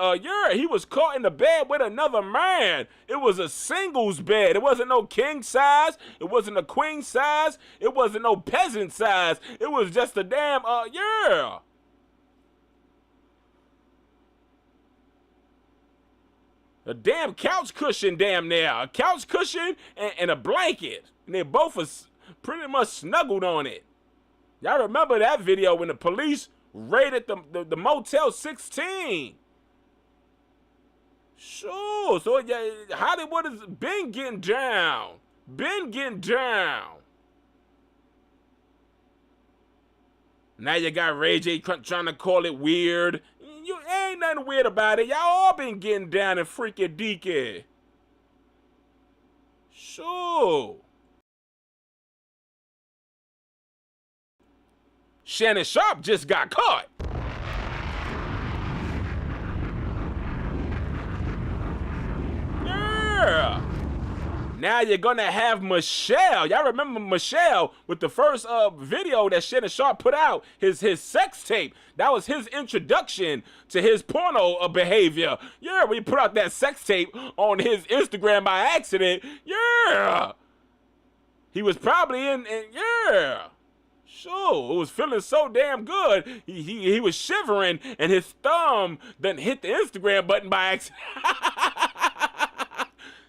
he was caught in the bed with another man. It was a singles bed. It wasn't no king size. It wasn't a queen size. It wasn't no peasant size. It was just a damn A damn couch cushion, damn near. A couch cushion and a blanket. And they both was pretty much snuggled on it. Y'all remember that video when the police raided the Motel 16? Sure. So yeah, Hollywood has been getting down. Been getting down. Now you got Ray J trying to call it weird. You ain't nothing weird about it. Y'all all been getting down and freaky deaky. Sure. Shannon Sharpe just got caught. Yeah. Now you're gonna have Michelle. Y'all remember Michelle with the first video that Shannon Sharpe put out, his sex tape. That was his introduction to his porno behavior. Yeah, when he put out that sex tape on his Instagram by accident. Yeah. He was probably in yeah. Sure, it was feeling so damn good. He was shivering and his thumb done hit the Instagram button by accident.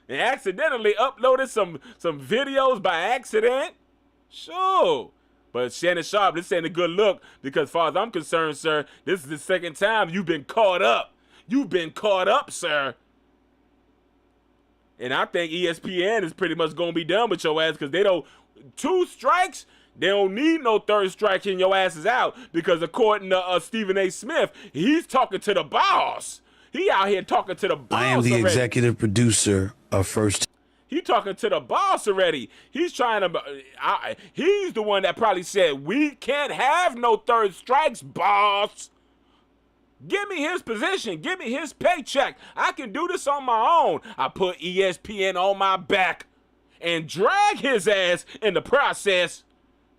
And accidentally uploaded some videos by accident. Sure. But Shannon Sharpe, this ain't a good look because as far as I'm concerned, sir, this is the second time you've been caught up. You've been caught up, sir. And I think ESPN is pretty much going to be done with your ass because they don't, 2 strikes, they don't need no 3rd strike and your ass is out because according to Stephen A. Smith, he's talking to the boss. He out here talking to the boss. I am the already. executive producer of First. He talking to the boss already. He's trying to. He's the one that probably said we can't have no 3rd strikes, boss. Give me his position. Give me his paycheck. I can do this on my own. I put ESPN on my back and drag his ass in the process.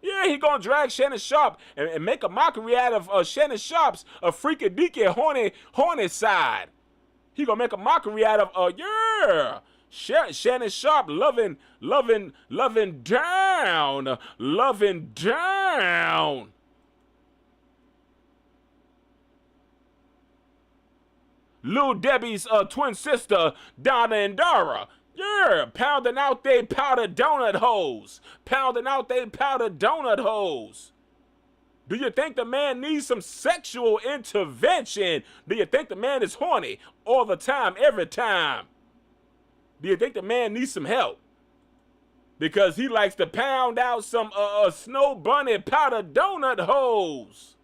Yeah, he gonna drag Shannon Sharpe and make a mockery out of Shannon Sharpe's freaky deaky horny side. He gonna make a mockery out of yeah, Shannon Sharpe loving down. Lil Debbie's twin sister Donna and Dara. Yeah, pounding out they powdered donut holes. Pounding out they powdered donut holes. Do you think the man needs some sexual intervention? Do you think the man is horny all the time, every time? Do you think the man needs some help? Because he likes to pound out some Snow Bunny powdered donut holes.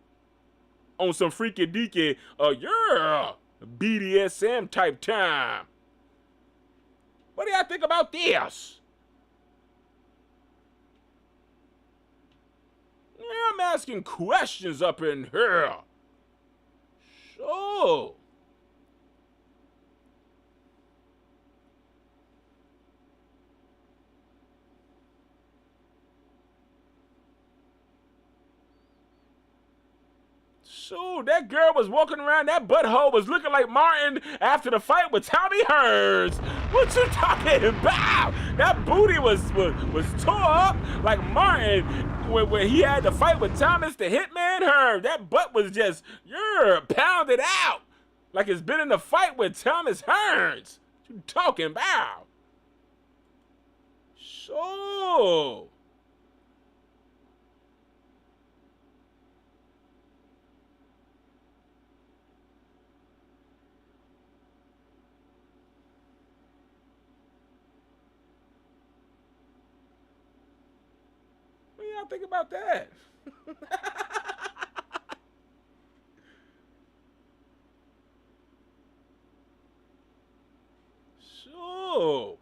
On some freaky deaky, yeah, BDSM type time. What do y'all think about this? Yeah, I'm asking questions up in here. Sure. Sure, that girl was walking around, that butthole was looking like Martin after the fight with Tommy Hearns. What you talking about? That booty was tore up like Martin when he had to fight with Thomas the Hitman Hearns. That butt was just, pounded out like it's been in the fight with Thomas Hearns. What you talking about? Sure. Think about that. Sure.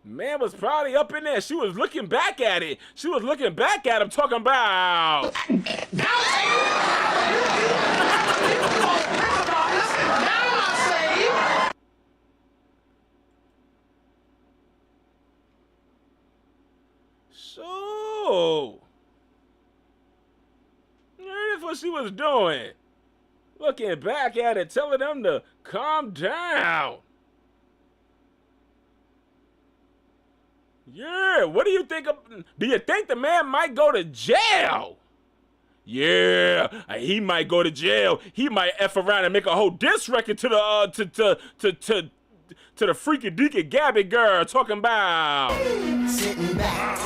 Man was probably up in there. She was looking back at it. She was looking back at him talking about. So, that's what she was doing. Looking back at it, telling them to calm down. Yeah, what do you think of, do you think the man might go to jail? Yeah, he might go to jail. He might F around and make a whole diss record to the to the freaky deaky Gabby girl talking about Sitting back,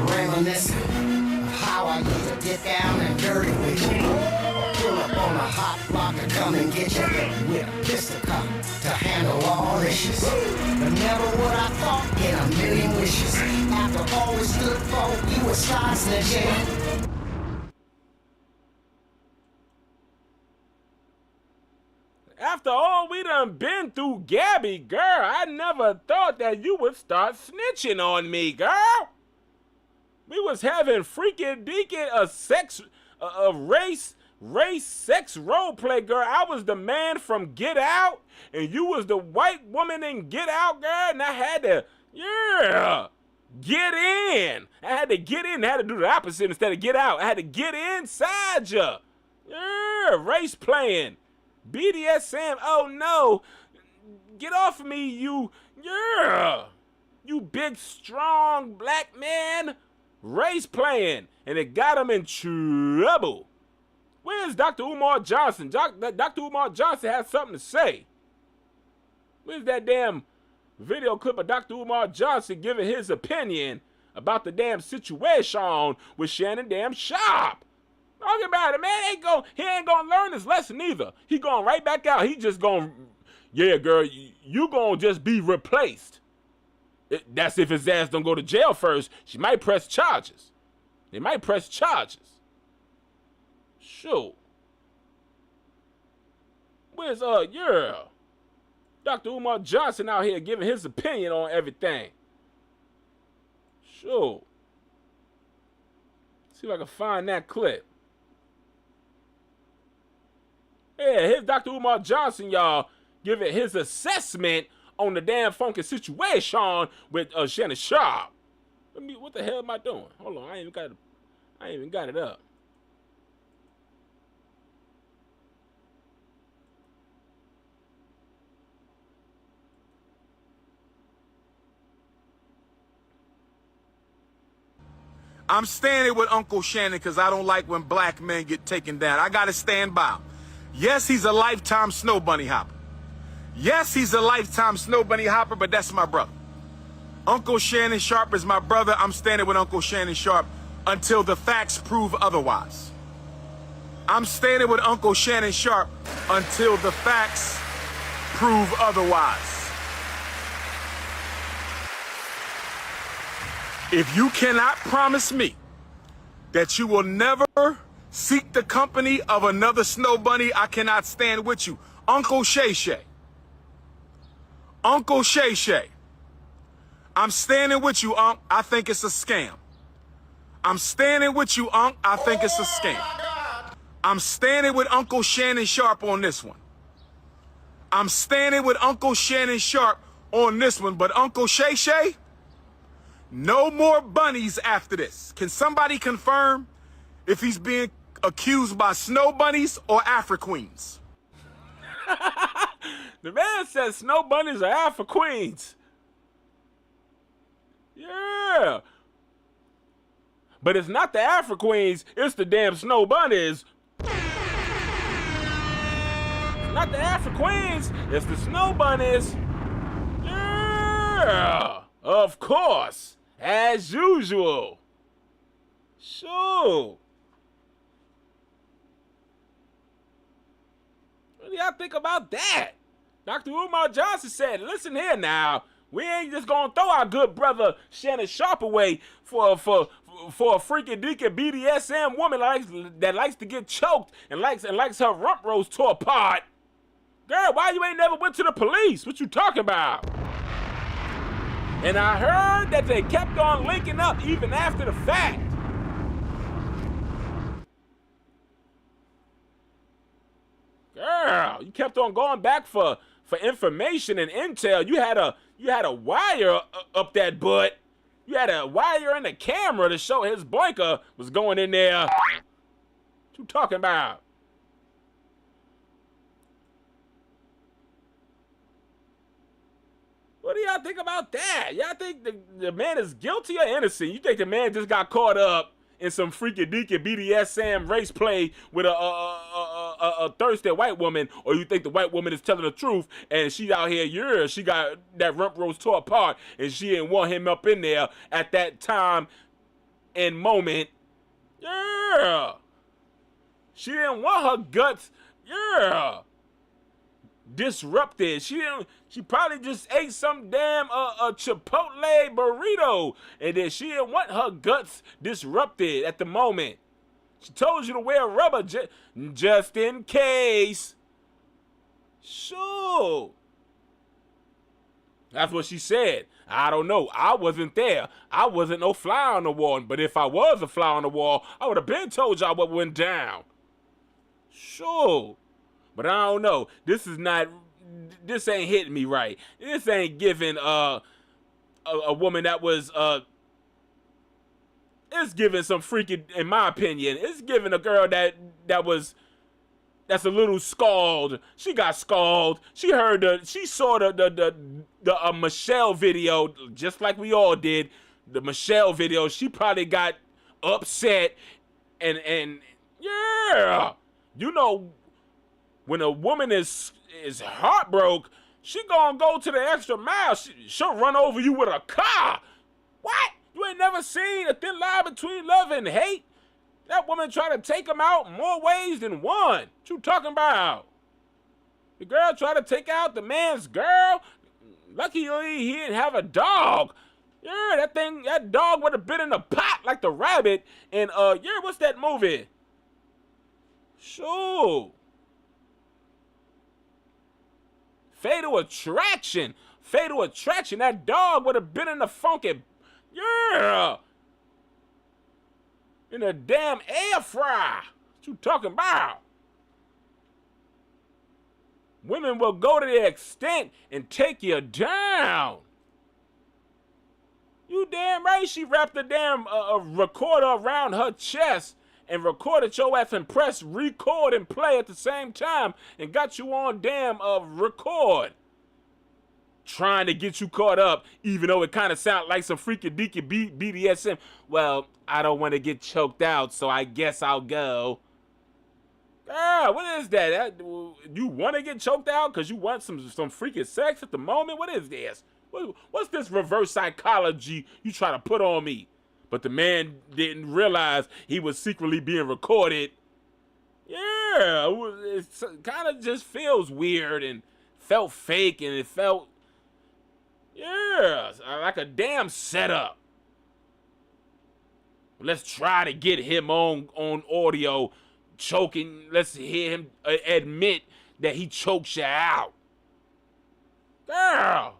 reminiscing of how I used to get down and dirty with you. Pull up on a hot block to come and get you with a pistol cup to handle all issues. But never would I thought in a million wishes. After all we stood for, you would start snitching. after all we done been through, Gabby, girl, I never thought that you would start snitching on me, girl. We was having freaking deacon a race sex role play, girl. I was the man from Get Out, and you was the white woman in Get Out, girl, and I had to, get in. I had to get in. I had to do the opposite instead of get out. I had to get inside you. Yeah, race playing. BDSM, oh no. Get off of me, you big, strong black man. Race playing. And it got him in trouble. Where's Dr. Umar Johnson? Dr. Umar Johnson has something to say. Where's that damn video clip of Dr. Umar Johnson giving his opinion about the damn situation with Shannon damn Sharpe? Talking about it, man. He ain't gonna learn his lesson either. He going right back out. He just gonna, yeah, girl, you gonna just be replaced. That's if his ass don't go to jail first. She might press charges. They might press charges. Sure. Where's Dr. Umar Johnson out here giving his opinion on everything? Sure. See if I can find that clip. Yeah, here's Dr. Umar Johnson, y'all, giving his assessment on the damn funky situation with Shannon Sharpe. What the hell am I doing? Hold on, I ain't even got it up. I'm standing with Uncle Shannon because I don't like when black men get taken down. I got to stand by him. Yes, he's a lifetime snow bunny hopper. Yes, he's a lifetime snow bunny hopper, but that's my brother. Uncle Shannon Sharpe is my brother. I'm standing with Uncle Shannon Sharpe until the facts prove otherwise. I'm standing with Uncle Shannon Sharpe until the facts prove otherwise. If you cannot promise me that you will never seek the company of another snow bunny, I cannot stand with you. Uncle Shay Shay. Uncle Shay Shay. I'm standing with you, Unc. I think it's a scam. I'm standing with you, Unc. I think it's a scam. I'm standing with Uncle Shannon Sharpe on this one. I'm standing with Uncle Shannon Sharpe on this one, but Uncle Shay Shay, no more bunnies after this. Can somebody confirm if he's being accused by snow bunnies or Afro queens? The man says snow bunnies are Afro queens. Yeah. But it's not the Afro queens, it's the damn snow bunnies. It's not the Afro queens, it's the snow bunnies. Yeah. Of course. As usual. Sure. What do y'all think about that? Dr. Umar Johnson said, listen here now. We ain't just gonna throw our good brother Shannon Sharpe away for a freaking deacon BDSM woman that likes to get choked and likes her rump roast tore apart. Girl, why you ain't never went to the police? What you talking about? And I heard that they kept on linking up even after the fact. Girl, you kept on going back for information and intel. You had a wire up that butt. You had a wire in the camera to show his blinker was going in there. What you talking about? What do y'all think about that? Y'all think the man is guilty or innocent? You think the man just got caught up in some freaky deaky BDSM race play with a thirsty white woman, or you think the white woman is telling the truth and she out here, yeah, she got that rump roast tore apart and she didn't want him up in there at that time and moment. Yeah. She didn't want her guts, yeah, disrupted. She probably just ate some damn a Chipotle burrito, and then she didn't want her guts disrupted at the moment. She told you to wear rubber just in case. Sure. That's what she said. I don't know. I wasn't there. I wasn't no fly on the wall. But if I was a fly on the wall, I would have been told y'all what went down. Sure. But I don't know. This ain't hitting me right. This ain't giving a woman that was it's giving some freaky, in my opinion. It's giving a girl that's a little scald. She got scald. She saw the Michelle video, just like we all did. The Michelle video. She probably got upset and yeah. You know, when a woman is heartbroken, she gonna go to the extra mile. She'll run over you with a car. What? You ain't never seen a thin line between love and hate? That woman tried to take him out more ways than one. What you talking about? The girl tried to take out the man's girl. Luckily, he didn't have a dog. Yeah, that dog would have been in the pot like the rabbit. And yeah, what's that movie? Sure. Fatal Attraction. Fatal Attraction. That dog would have been in the funky, yeah, in a damn air fryer. What you talking about? Women will go to the extent and take you down. You damn right she wrapped the damn recorder around her chest and recorded your ass and pressed record and play at the same time and got you on damn record. Trying to get you caught up, even though it kind of sounds like some freaky deaky BDSM. Well, I don't want to get choked out, so I guess I'll go. Girl, what is that? You want to get choked out because you want some freaky sex at the moment? What is this? What's this reverse psychology you try to put on me? But the man didn't realize he was secretly being recorded. Yeah, it kind of just feels weird and felt fake, and it felt, yeah, like a damn setup. Let's try to get him on audio choking. Let's hear him admit that he chokes you out. Girl.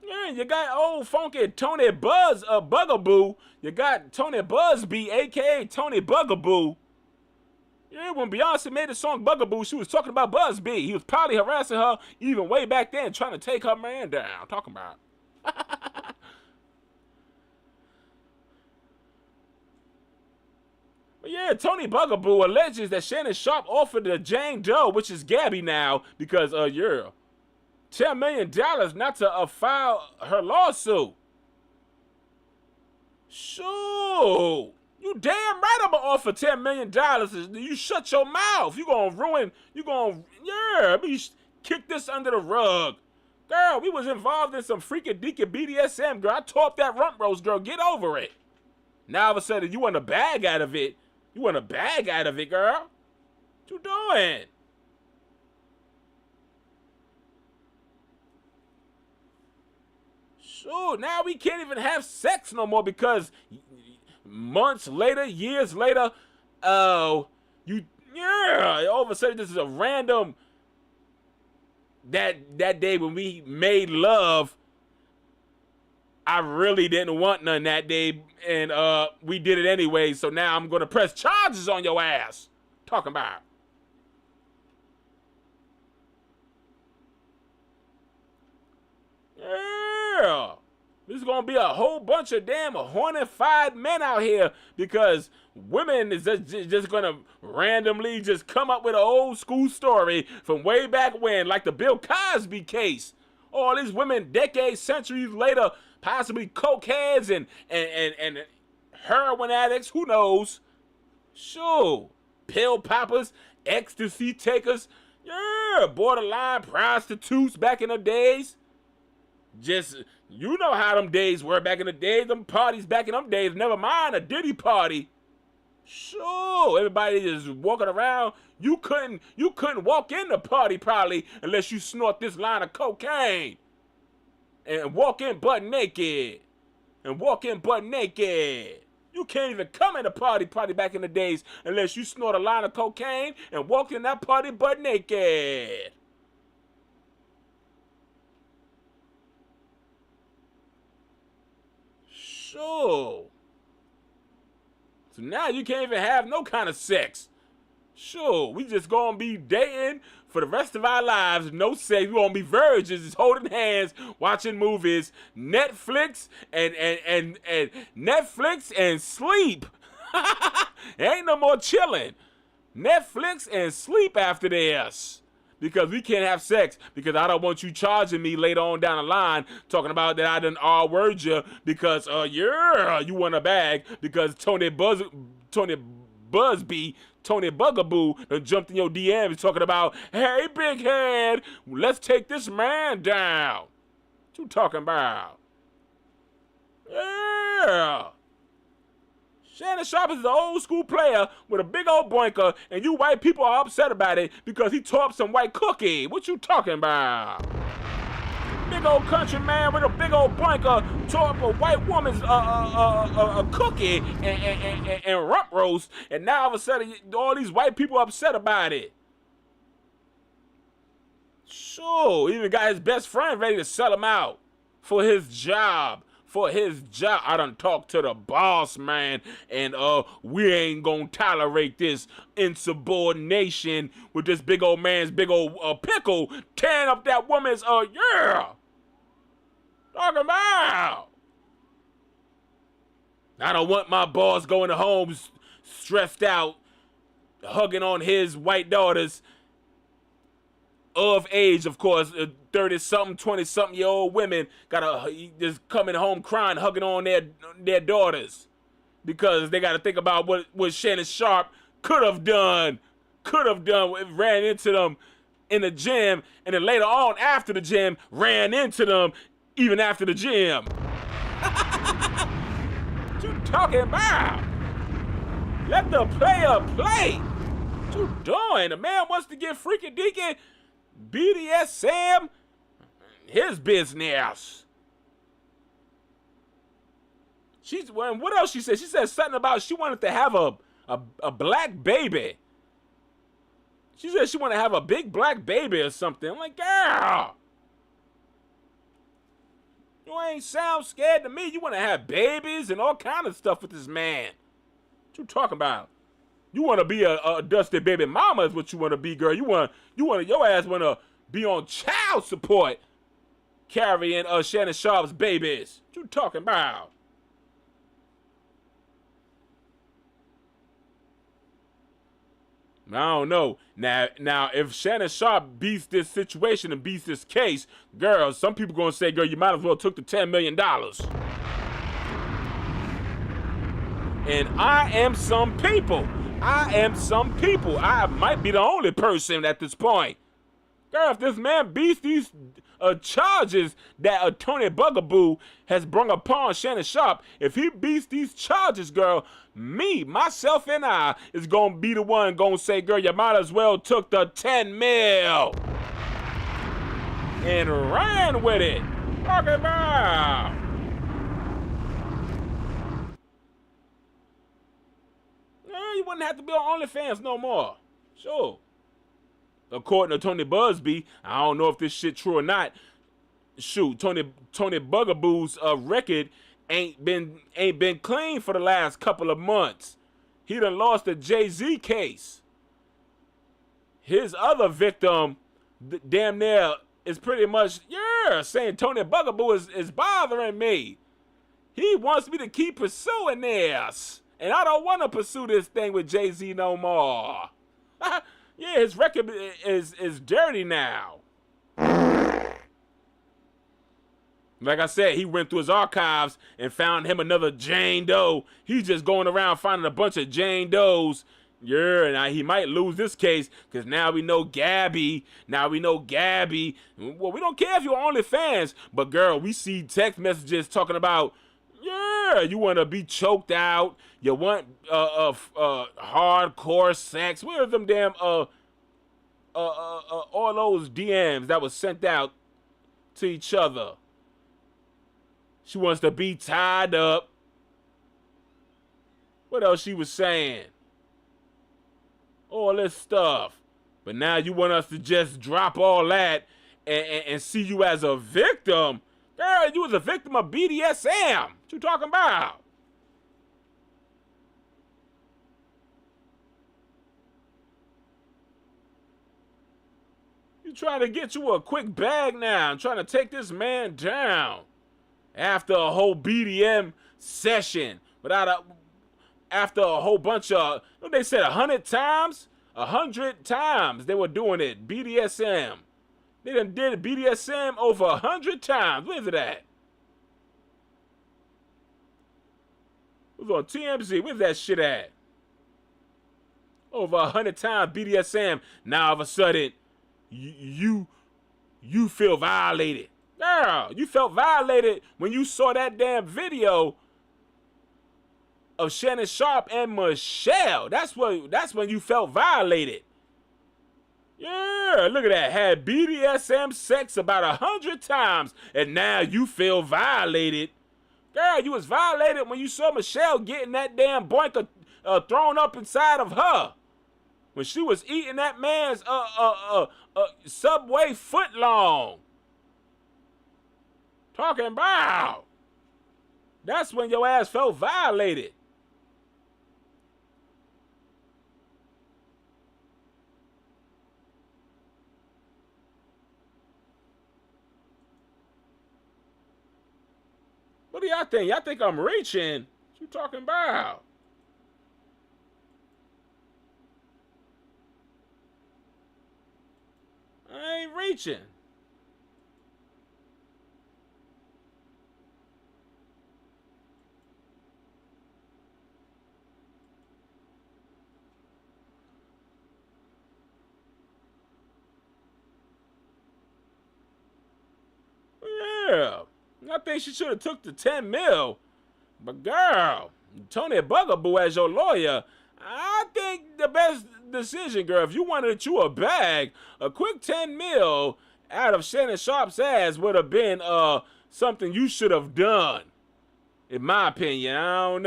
Yeah, you got old funky Tony Bugaboo. You got Tony Busby, a.k.a. Tony Bugaboo. Yeah, when Beyonce made the song Bugaboo, she was talking about Busby. He was probably harassing her even way back then, trying to take her man down. Talking about. But yeah, Tony Bugaboo alleges that Shannon Sharpe offered to Jane Doe, which is Gabby now, because yeah, $10 million not to file her lawsuit. Sure. You damn right I'm gonna offer $10 million. You shut your mouth. You gonna ruin, yeah, me kick this under the rug. Girl, we was involved in some freaky deaky BDSM, girl. I tore up that rump roast, girl. Get over it. Now all of a sudden you want a bag out of it. You want a bag out of it, girl. What you doing? Sure, now we can't even have sex no more because months later, years later, all of a sudden this is a random, that day when we made love, I really didn't want none that day, and we did it anyway, so now I'm gonna press charges on your ass. Talking about. Yeah. There's gonna be a whole bunch of damn hornified men out here because women is just gonna randomly just come up with an old school story from way back when, like the Bill Cosby case. All these women decades, centuries later, possibly cokeheads and heroin addicts, who knows? Sure. Pill poppers, ecstasy takers, yeah, borderline prostitutes back in the days. Just, you know how them days were back in the days, them parties back in them days, never mind a Diddy party. Sure, everybody just walking around. You couldn't walk in the party probably unless you snort this line of cocaine. And walk in butt naked. You can't even come in the party back in the days unless you snort a line of cocaine and walk in that party butt naked. Sure. So now you can't even have no kind of sex. Sure, we just gonna be dating for the rest of our lives. No sex. We gonna be virgins, just holding hands, watching movies, Netflix and Netflix and sleep. Ain't no more chilling. Netflix and sleep after this. Because we can't have sex, because I don't want you charging me later on down the line talking about that I done R-word you because yeah, you want a bag because Tony Bugaboo done jumped in your DMs talking about, hey big head, let's take this man down. What you talking about? Yeah. Shannon Sharpe is an old school player with a big old boinker, and you white people are upset about it because he tore up some white cookie. What you talking about? Big old country man with a big old boinker tore up a white woman's a cookie and rump roast, and now all of a sudden all these white people are upset about it. Sure, even got his best friend ready to sell him out for his job. I done talked to the boss, man, and we ain't gonna tolerate this insubordination with this big old man's big old pickle tearing up that woman's yeah. Talking about. I don't want my boss going to home stressed out, hugging on his white daughters of age, of course, 30-something, 20-something-year-old women just coming home crying, hugging on their daughters because they got to think about what Shannon Sharpe could have done, ran into them in the gym, and then later on after the gym, ran into them even after the gym. What you talking about? Let the player play. What you doing? The man wants to get freaky deaky. BDS Sam, his business. What else she said? She said something about she wanted to have a black baby. She said she wanted to have a big black baby or something. I'm like, girl, you ain't sound scared to me. You want to have babies and all kind of stuff with this man. What you talking about? You want to be a dusty baby mama is what you want to be, girl. Your ass want to be on child support carrying Shannon Sharpe's babies. What you talking about? I don't know. Now, if Shannon Sharpe beats this situation and beats this case, girl, some people going to say, girl, you might as well took the $10 million. And I am some people. I might be the only person at this point. Girl, if this man beats these charges that Tony Bugaboo has brung upon Shannon Sharpe, if he beats these charges, girl, myself and I is gonna be the one gonna say, girl, you might as well took the 10 mil and ran with it. Talking about. You wouldn't have to be on OnlyFans no more. Sure. According to Tony Busby, I don't know if this shit true or not. Shoot, Tony Bugaboo's record ain't been clean for the last couple of months. He done lost the Jay-Z case. His other victim, damn near, is pretty much saying Tony Bugaboo is bothering me. He wants me to keep pursuing this. And I don't want to pursue this thing with Jay-Z no more. Yeah, his record is dirty now. Like I said, he went through his archives and found him another Jane Doe. He's just going around finding a bunch of Jane Does. Yeah, and he might lose this case because now we know Gabby. Now we know Gabby. Well, we don't care if you're OnlyFans, but girl, we see text messages talking about, yeah, you want to be choked out. You want hardcore sex. Where's them damn all those DMs that was sent out to each other? She wants to be tied up. What else she was saying? All this stuff. But now you want us to just drop all that and see you as a victim. Girl, you was a victim of BDSM. What you talking about? You trying to get you a quick bag now. I'm trying to take this man down. After a whole BDM session, after a whole bunch of, what they said, 100 times? 100 times they were doing it, BDSM. They done did BDSM over 100 times. Where's it at? It was on TMZ. Where's that shit at? Over 100 times BDSM. Now all of a sudden, you feel violated. Girl, you felt violated when you saw that damn video of Shannon Sharpe and Michelle. That's when you felt violated. Yeah, look at that. Had BDSM sex about 100 times, and now you feel violated. Girl, you was violated when you saw Michelle getting that damn boinker thrown up inside of her. When she was eating that man's Subway footlong. Talking about. That's when your ass felt violated. What do y'all think? Y'all think I'm reaching? What you talking about? I ain't reaching. Yeah, I think she should have took the 10 mil. But girl, Tony Bugaboo as your lawyer, I think the best decision, girl, if you wanted you a bag, a quick 10 mil out of Shannon Sharpe's ass would have been something you should have done. In my opinion, I don't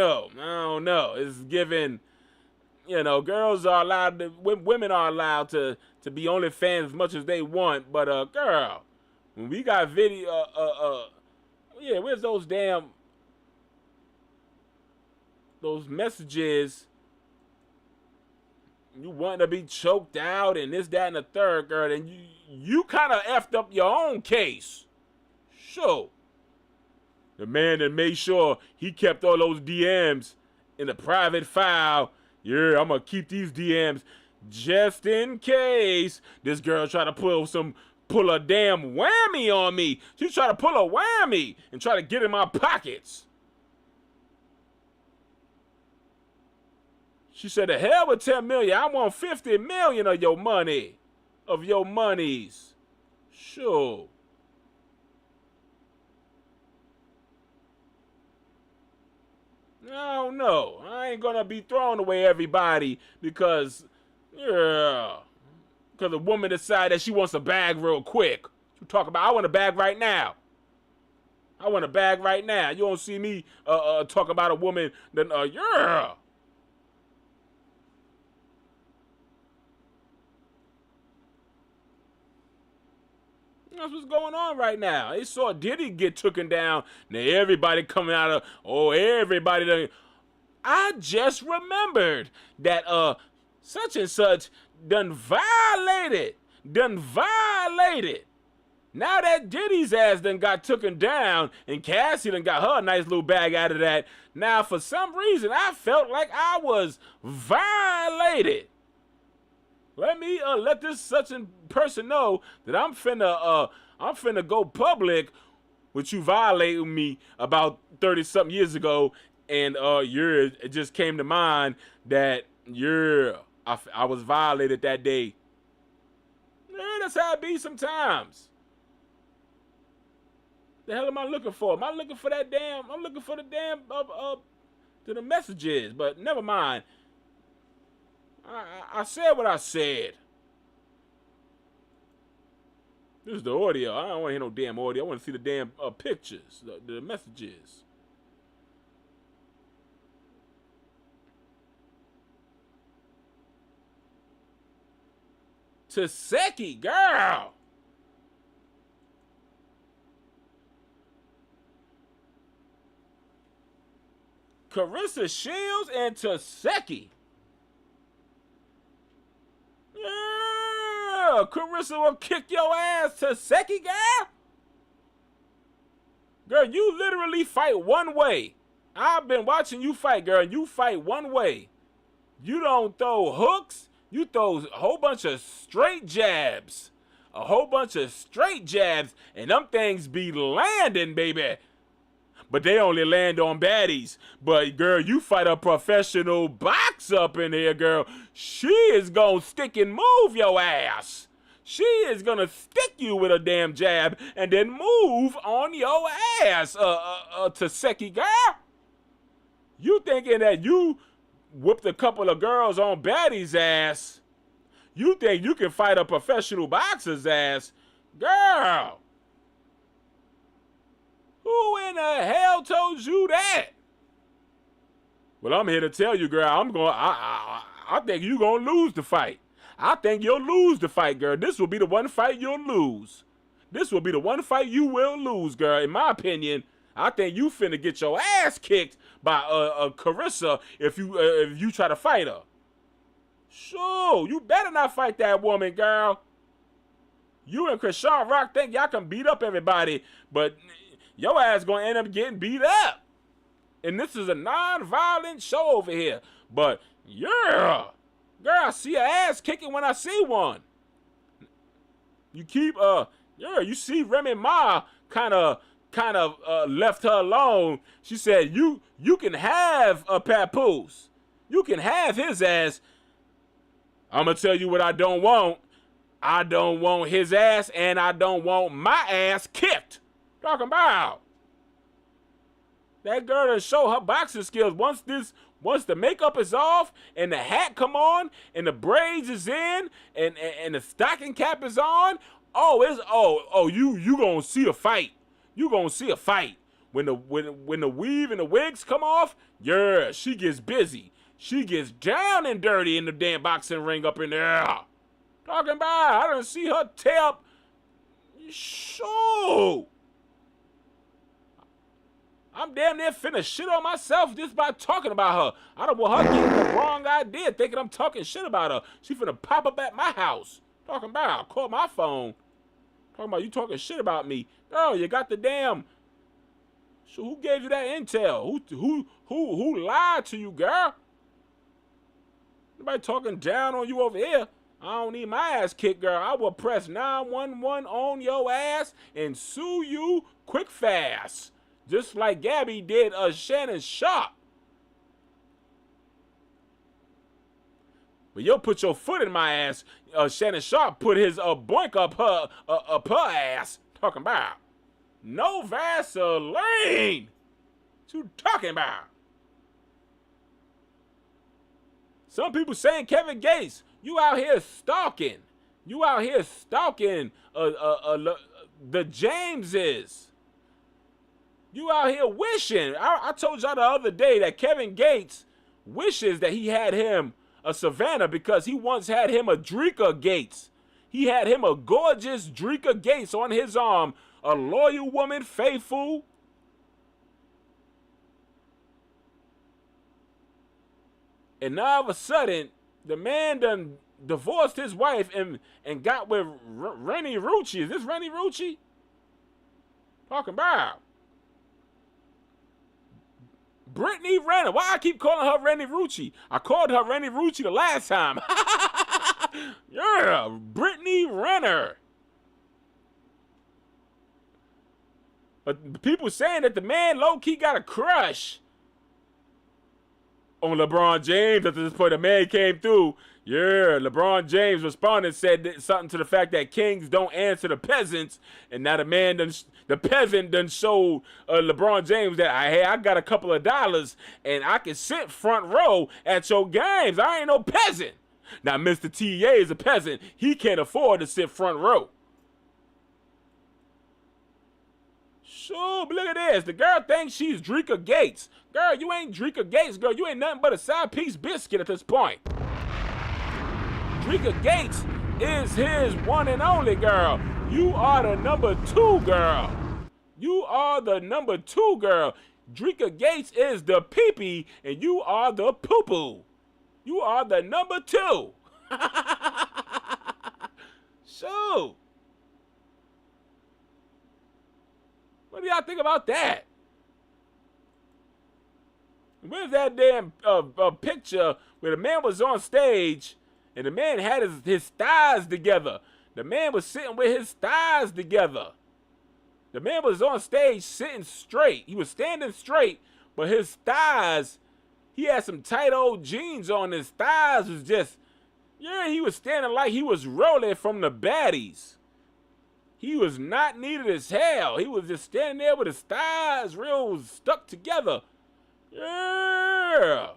know. It's given, you know, girls are allowed to, women are allowed to be OnlyFans as much as they want, but girl, when we got video, yeah, where's those damn, those messages? You want to be choked out and this, that, and the third, girl, and you kind of effed up your own case. Sure. The man that made sure he kept all those DMs in a private file. Yeah, I'm going to keep these DMs just in case this girl try to pull a damn whammy on me. She try to pull a whammy and try to get in my pockets. She said, the hell with 10 million. I want 50 million of your money. Of your monies. Sure. I don't know. I ain't gonna be throwing away everybody because, yeah, because a woman decided that she wants a bag real quick. You talk about, I want a bag right now. I want a bag right now. You don't see me talk about a woman that, yeah. That's what's going on right now. They saw Diddy get taken down. Now everybody coming out of, everybody done. I just remembered that such and such done violated. Now that Diddy's ass done got taken down and Cassie done got her a nice little bag out of that. Now for some reason I felt like I was violated. Let me let this such a person know that I'm finna go public with you violating me about 30-something years ago, and it just came to mind that I was violated that day. Yeah, that's how it be sometimes. The hell am I looking for? Am I looking for that damn? I'm looking for the damn to the messages, but never mind. I said what I said. This is the audio. I don't want to hear no damn audio. I want to see the damn pictures, the messages. Taseki, girl. Carissa Shields and Taseki. Yeah, Carissa will kick your ass, Taseki, girl. Girl, you literally fight one way. I've been watching you fight, girl. You fight one way. You don't throw hooks. You throw a whole bunch of straight jabs. A whole bunch of straight jabs. And them things be landing, baby. But they only land on baddies. But, girl, you fight a professional boxer up in here, girl. She is gonna stick and move your ass. She is gonna stick you with a damn jab and then move on your ass, Taseki, girl. You thinking that you whooped a couple of girls on baddies' ass. You think you can fight a professional boxer's ass. Girl. Who in the hell told you that? Well, I'm here to tell you, girl, I think you're going to lose the fight. I think you'll lose the fight, girl. This will be the one fight you'll lose. This will be the one fight you will lose, girl. In my opinion, I think you finna get your ass kicked by Carissa if you try to fight her. Sure, you better not fight that woman, girl. You and Krishan Rock think y'all can beat up everybody, but your ass gonna end up getting beat up. And this is a non-violent show over here. But yeah, girl, I see her ass kicking when I see one. You keep you see Remy Ma kind of left her alone. She said, you can have a Papoose. You can have his ass. I'm going to tell you what I don't want. I don't want his ass, and I don't want my ass kicked. Talking about. That girl done show her boxing skills. Once the makeup is off, and the hat come on, and the braids is in, and the stocking cap is on, you gonna see a fight. You gonna see a fight. When the weave and the wigs come off, yeah, she gets busy. She gets down and dirty in the damn boxing ring up in there. Talking about, I done see her tear up. Sure. I'm damn near finna shit on myself just by talking about her. I don't want her getting the wrong idea, thinking I'm talking shit about her. She finna pop up at my house. Talking about, call my phone. Talking about you talking shit about me. Girl, you got the damn. So who gave you that intel? Who lied to you, girl? Nobody talking down on you over here. I don't need my ass kicked, girl. I will press 911 on your ass and sue you quick fast. Just like Gabby did Shannon Sharpe. But you'll put your foot in my ass. Shannon Sharpe put his boink up her ass. Talking about. No Vaseline. What you talking about? Some people saying Kevin Gates, you out here stalking. You out here stalking the Jameses. You out here wishing. I told y'all the other day that Kevin Gates wishes that he had him a Savannah because he once had him a Dreka Gates. He had him a gorgeous Dreka Gates on his arm. A loyal woman, faithful. And now all of a sudden, the man done divorced his wife and got with Rennie Rucci. Is this Rennie Rucci? Talking about. Brittany Renner. Why I keep calling her Rennie Rucci? I called her Rennie Rucci the last time. Yeah, Brittany Renner. But people saying that the man low-key got a crush on LeBron James. At this point, the man came through. Yeah, LeBron James responded, said something to the fact that kings don't answer the peasants, and now the peasant done showed LeBron James that hey, I got a couple of dollars and I can sit front row at your games. I ain't no peasant. Now, Mr. T.A. is a peasant. He can't afford to sit front row. Sure, but look at this. The girl thinks she's Dreka Gates. Girl, you ain't Dreka Gates, girl. You ain't nothing but a side piece biscuit at this point. Dreka Gates is his one and only, girl. You are the number 2, girl. You are the number 2, girl. Dreka Gates is the pee-pee, and you are the poo-poo. You are the number 2. So, what do y'all think about that? Where's that damn picture where the man was on stage and the man had his thighs together? The man was sitting with his thighs together. The man was on stage sitting straight. He was standing straight, but his thighs, he had some tight old jeans on. His thighs was just, yeah, he was standing like he was rolling from the baddies. He was not needed as hell. He was just standing there with his thighs real stuck together. Yeah.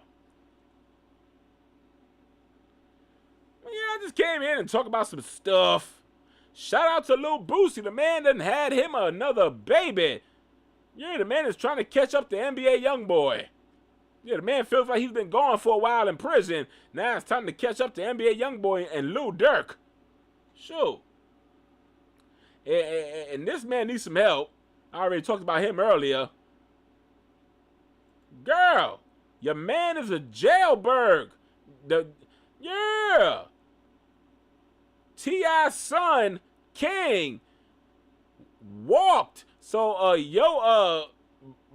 I just came in and talked about some stuff. Shout out to Lil Boosie. The man done had him another baby. Yeah, the man is trying to catch up to NBA Youngboy. Yeah, the man feels like he's been gone for a while in prison. Now it's time to catch up to NBA Youngboy and Lil Durk. Sure. And this man needs some help. I already talked about him earlier. Girl, your man is a jailbird. Yeah. T.I.'s son, King, walked so your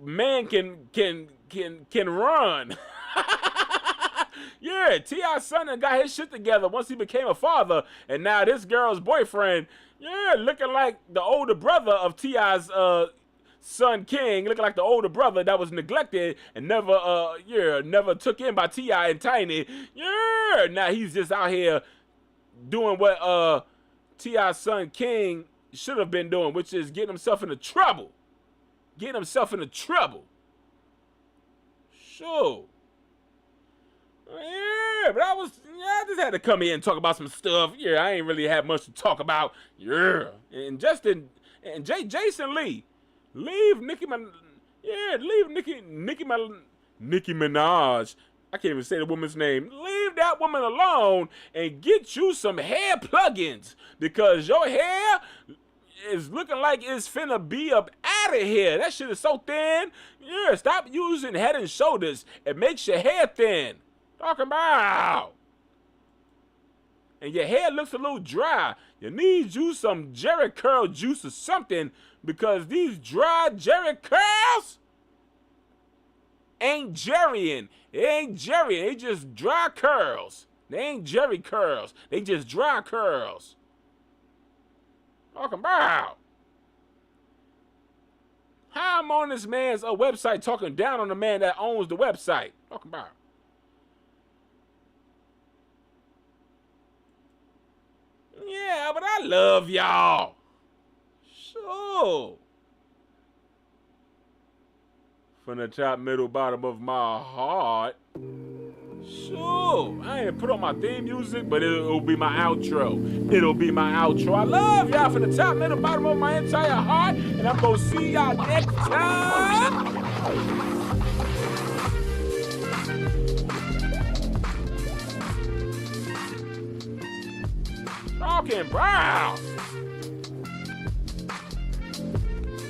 man can run. Yeah, T.I.'s son and got his shit together once he became a father, and now this girl's boyfriend, yeah, looking like the older brother of T.I.'s son King, looking like the older brother that was neglected and never took in by T.I. and Tiny. Yeah, now he's just out here doing what T.I.'s son King should have been doing, which is getting himself into trouble. Getting himself into trouble. Sure. Yeah, but I just had to come here and talk about some stuff. Yeah, I ain't really had much to talk about. Yeah. And Jason Lee, leave Nicki Minaj. I can't even say the woman's name. Leave that woman alone and get you some hair plugins, because your hair is looking like it's finna be up out of here. That shit is so thin. Yeah, stop using Head and Shoulders. It makes your hair thin. Talking about. And your hair looks a little dry. You need you some Jerry curl juice or something, because these dry Jerry curls ain't Jerrying. It ain't Jerrying. They just dry curls. They ain't Jerry curls. They just dry curls. Talking about. How I'm on this man's website talking down on the man that owns the website. Talking about. Yeah, but I love y'all. Sure. From the top, middle, bottom of my heart. Sure. I ain't put on my theme music, but it'll be my outro. It'll be my outro. I love y'all from the top, middle, bottom of my entire heart. And I'm going to see y'all next time. Talking Brown.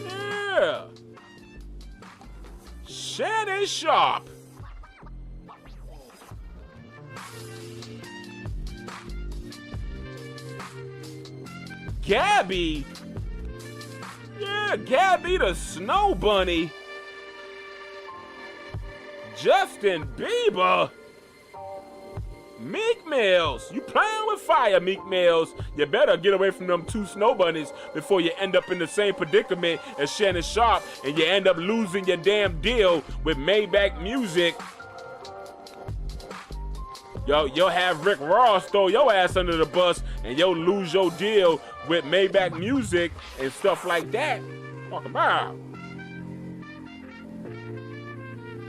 Yeah. Shannon Sharpe. Gabby. Yeah, Gabby the Snow Bunny. Justin Bieber. Meek Mills, you playing with fire, Meek Mills. You better get away from them two snow bunnies before you end up in the same predicament as Shannon Sharpe and you end up losing your damn deal with Maybach Music. You'll have Rick Ross throw your ass under the bus and you'll lose your deal with Maybach Music and stuff like that. Talk about.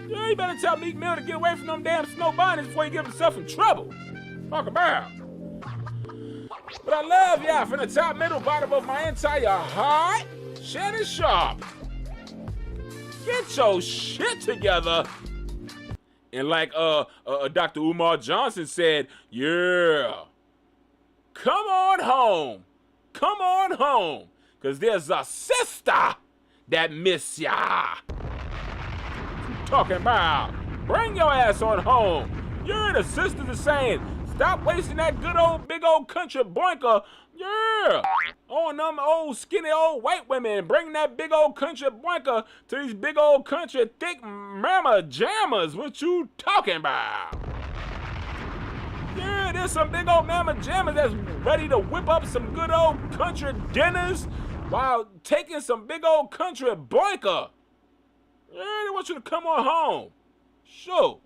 Yeah, you better tell Meek Mill to get away from them damn snow bunnies before you get himself in trouble. Talk about. But I love y'all from the top, middle, bottom of my entire heart. Shannon Sharpe. Get your shit together. And like Dr. Umar Johnson said, yeah, come on home. Come on home. Because there's a sister that miss ya. Talking about, bring your ass on home. You and the sisters are saying, stop wasting that good old big old country boinker, yeah, on them old skinny old white women. Bring that big old country boinker to these big old country thick mama jammers. What you talking about? Yeah, there's some big old mama jammers that's ready to whip up some good old country dinners while taking some big old country boinker. Yeah, they want you to come on home. Sure.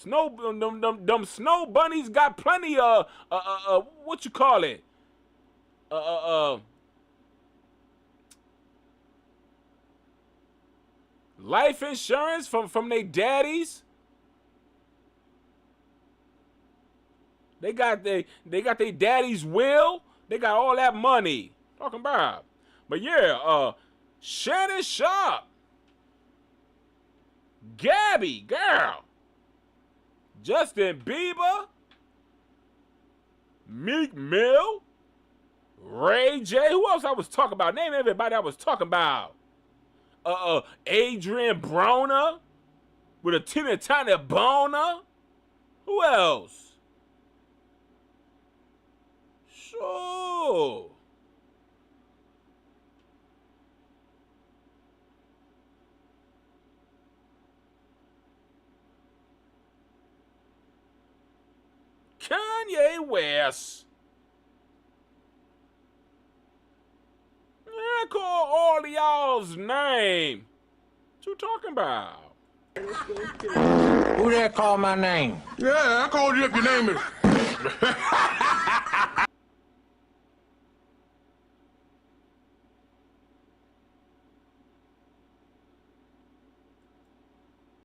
Them snow bunnies got plenty of what you call it? Life insurance from their daddies. They got their daddy's will. They got all that money. Talking about. But yeah, Shannon Sharpe. Gabby, girl. Justin Bieber. Meek Mill. Ray J. Who else I was talking about? Name everybody I was talking about. Adrian Broner. With a teeny tiny boner. Who else? Sure. Kanye West. I call all of y'all's name. What you talking about? Who there called my name? Yeah, I called you up. Your name is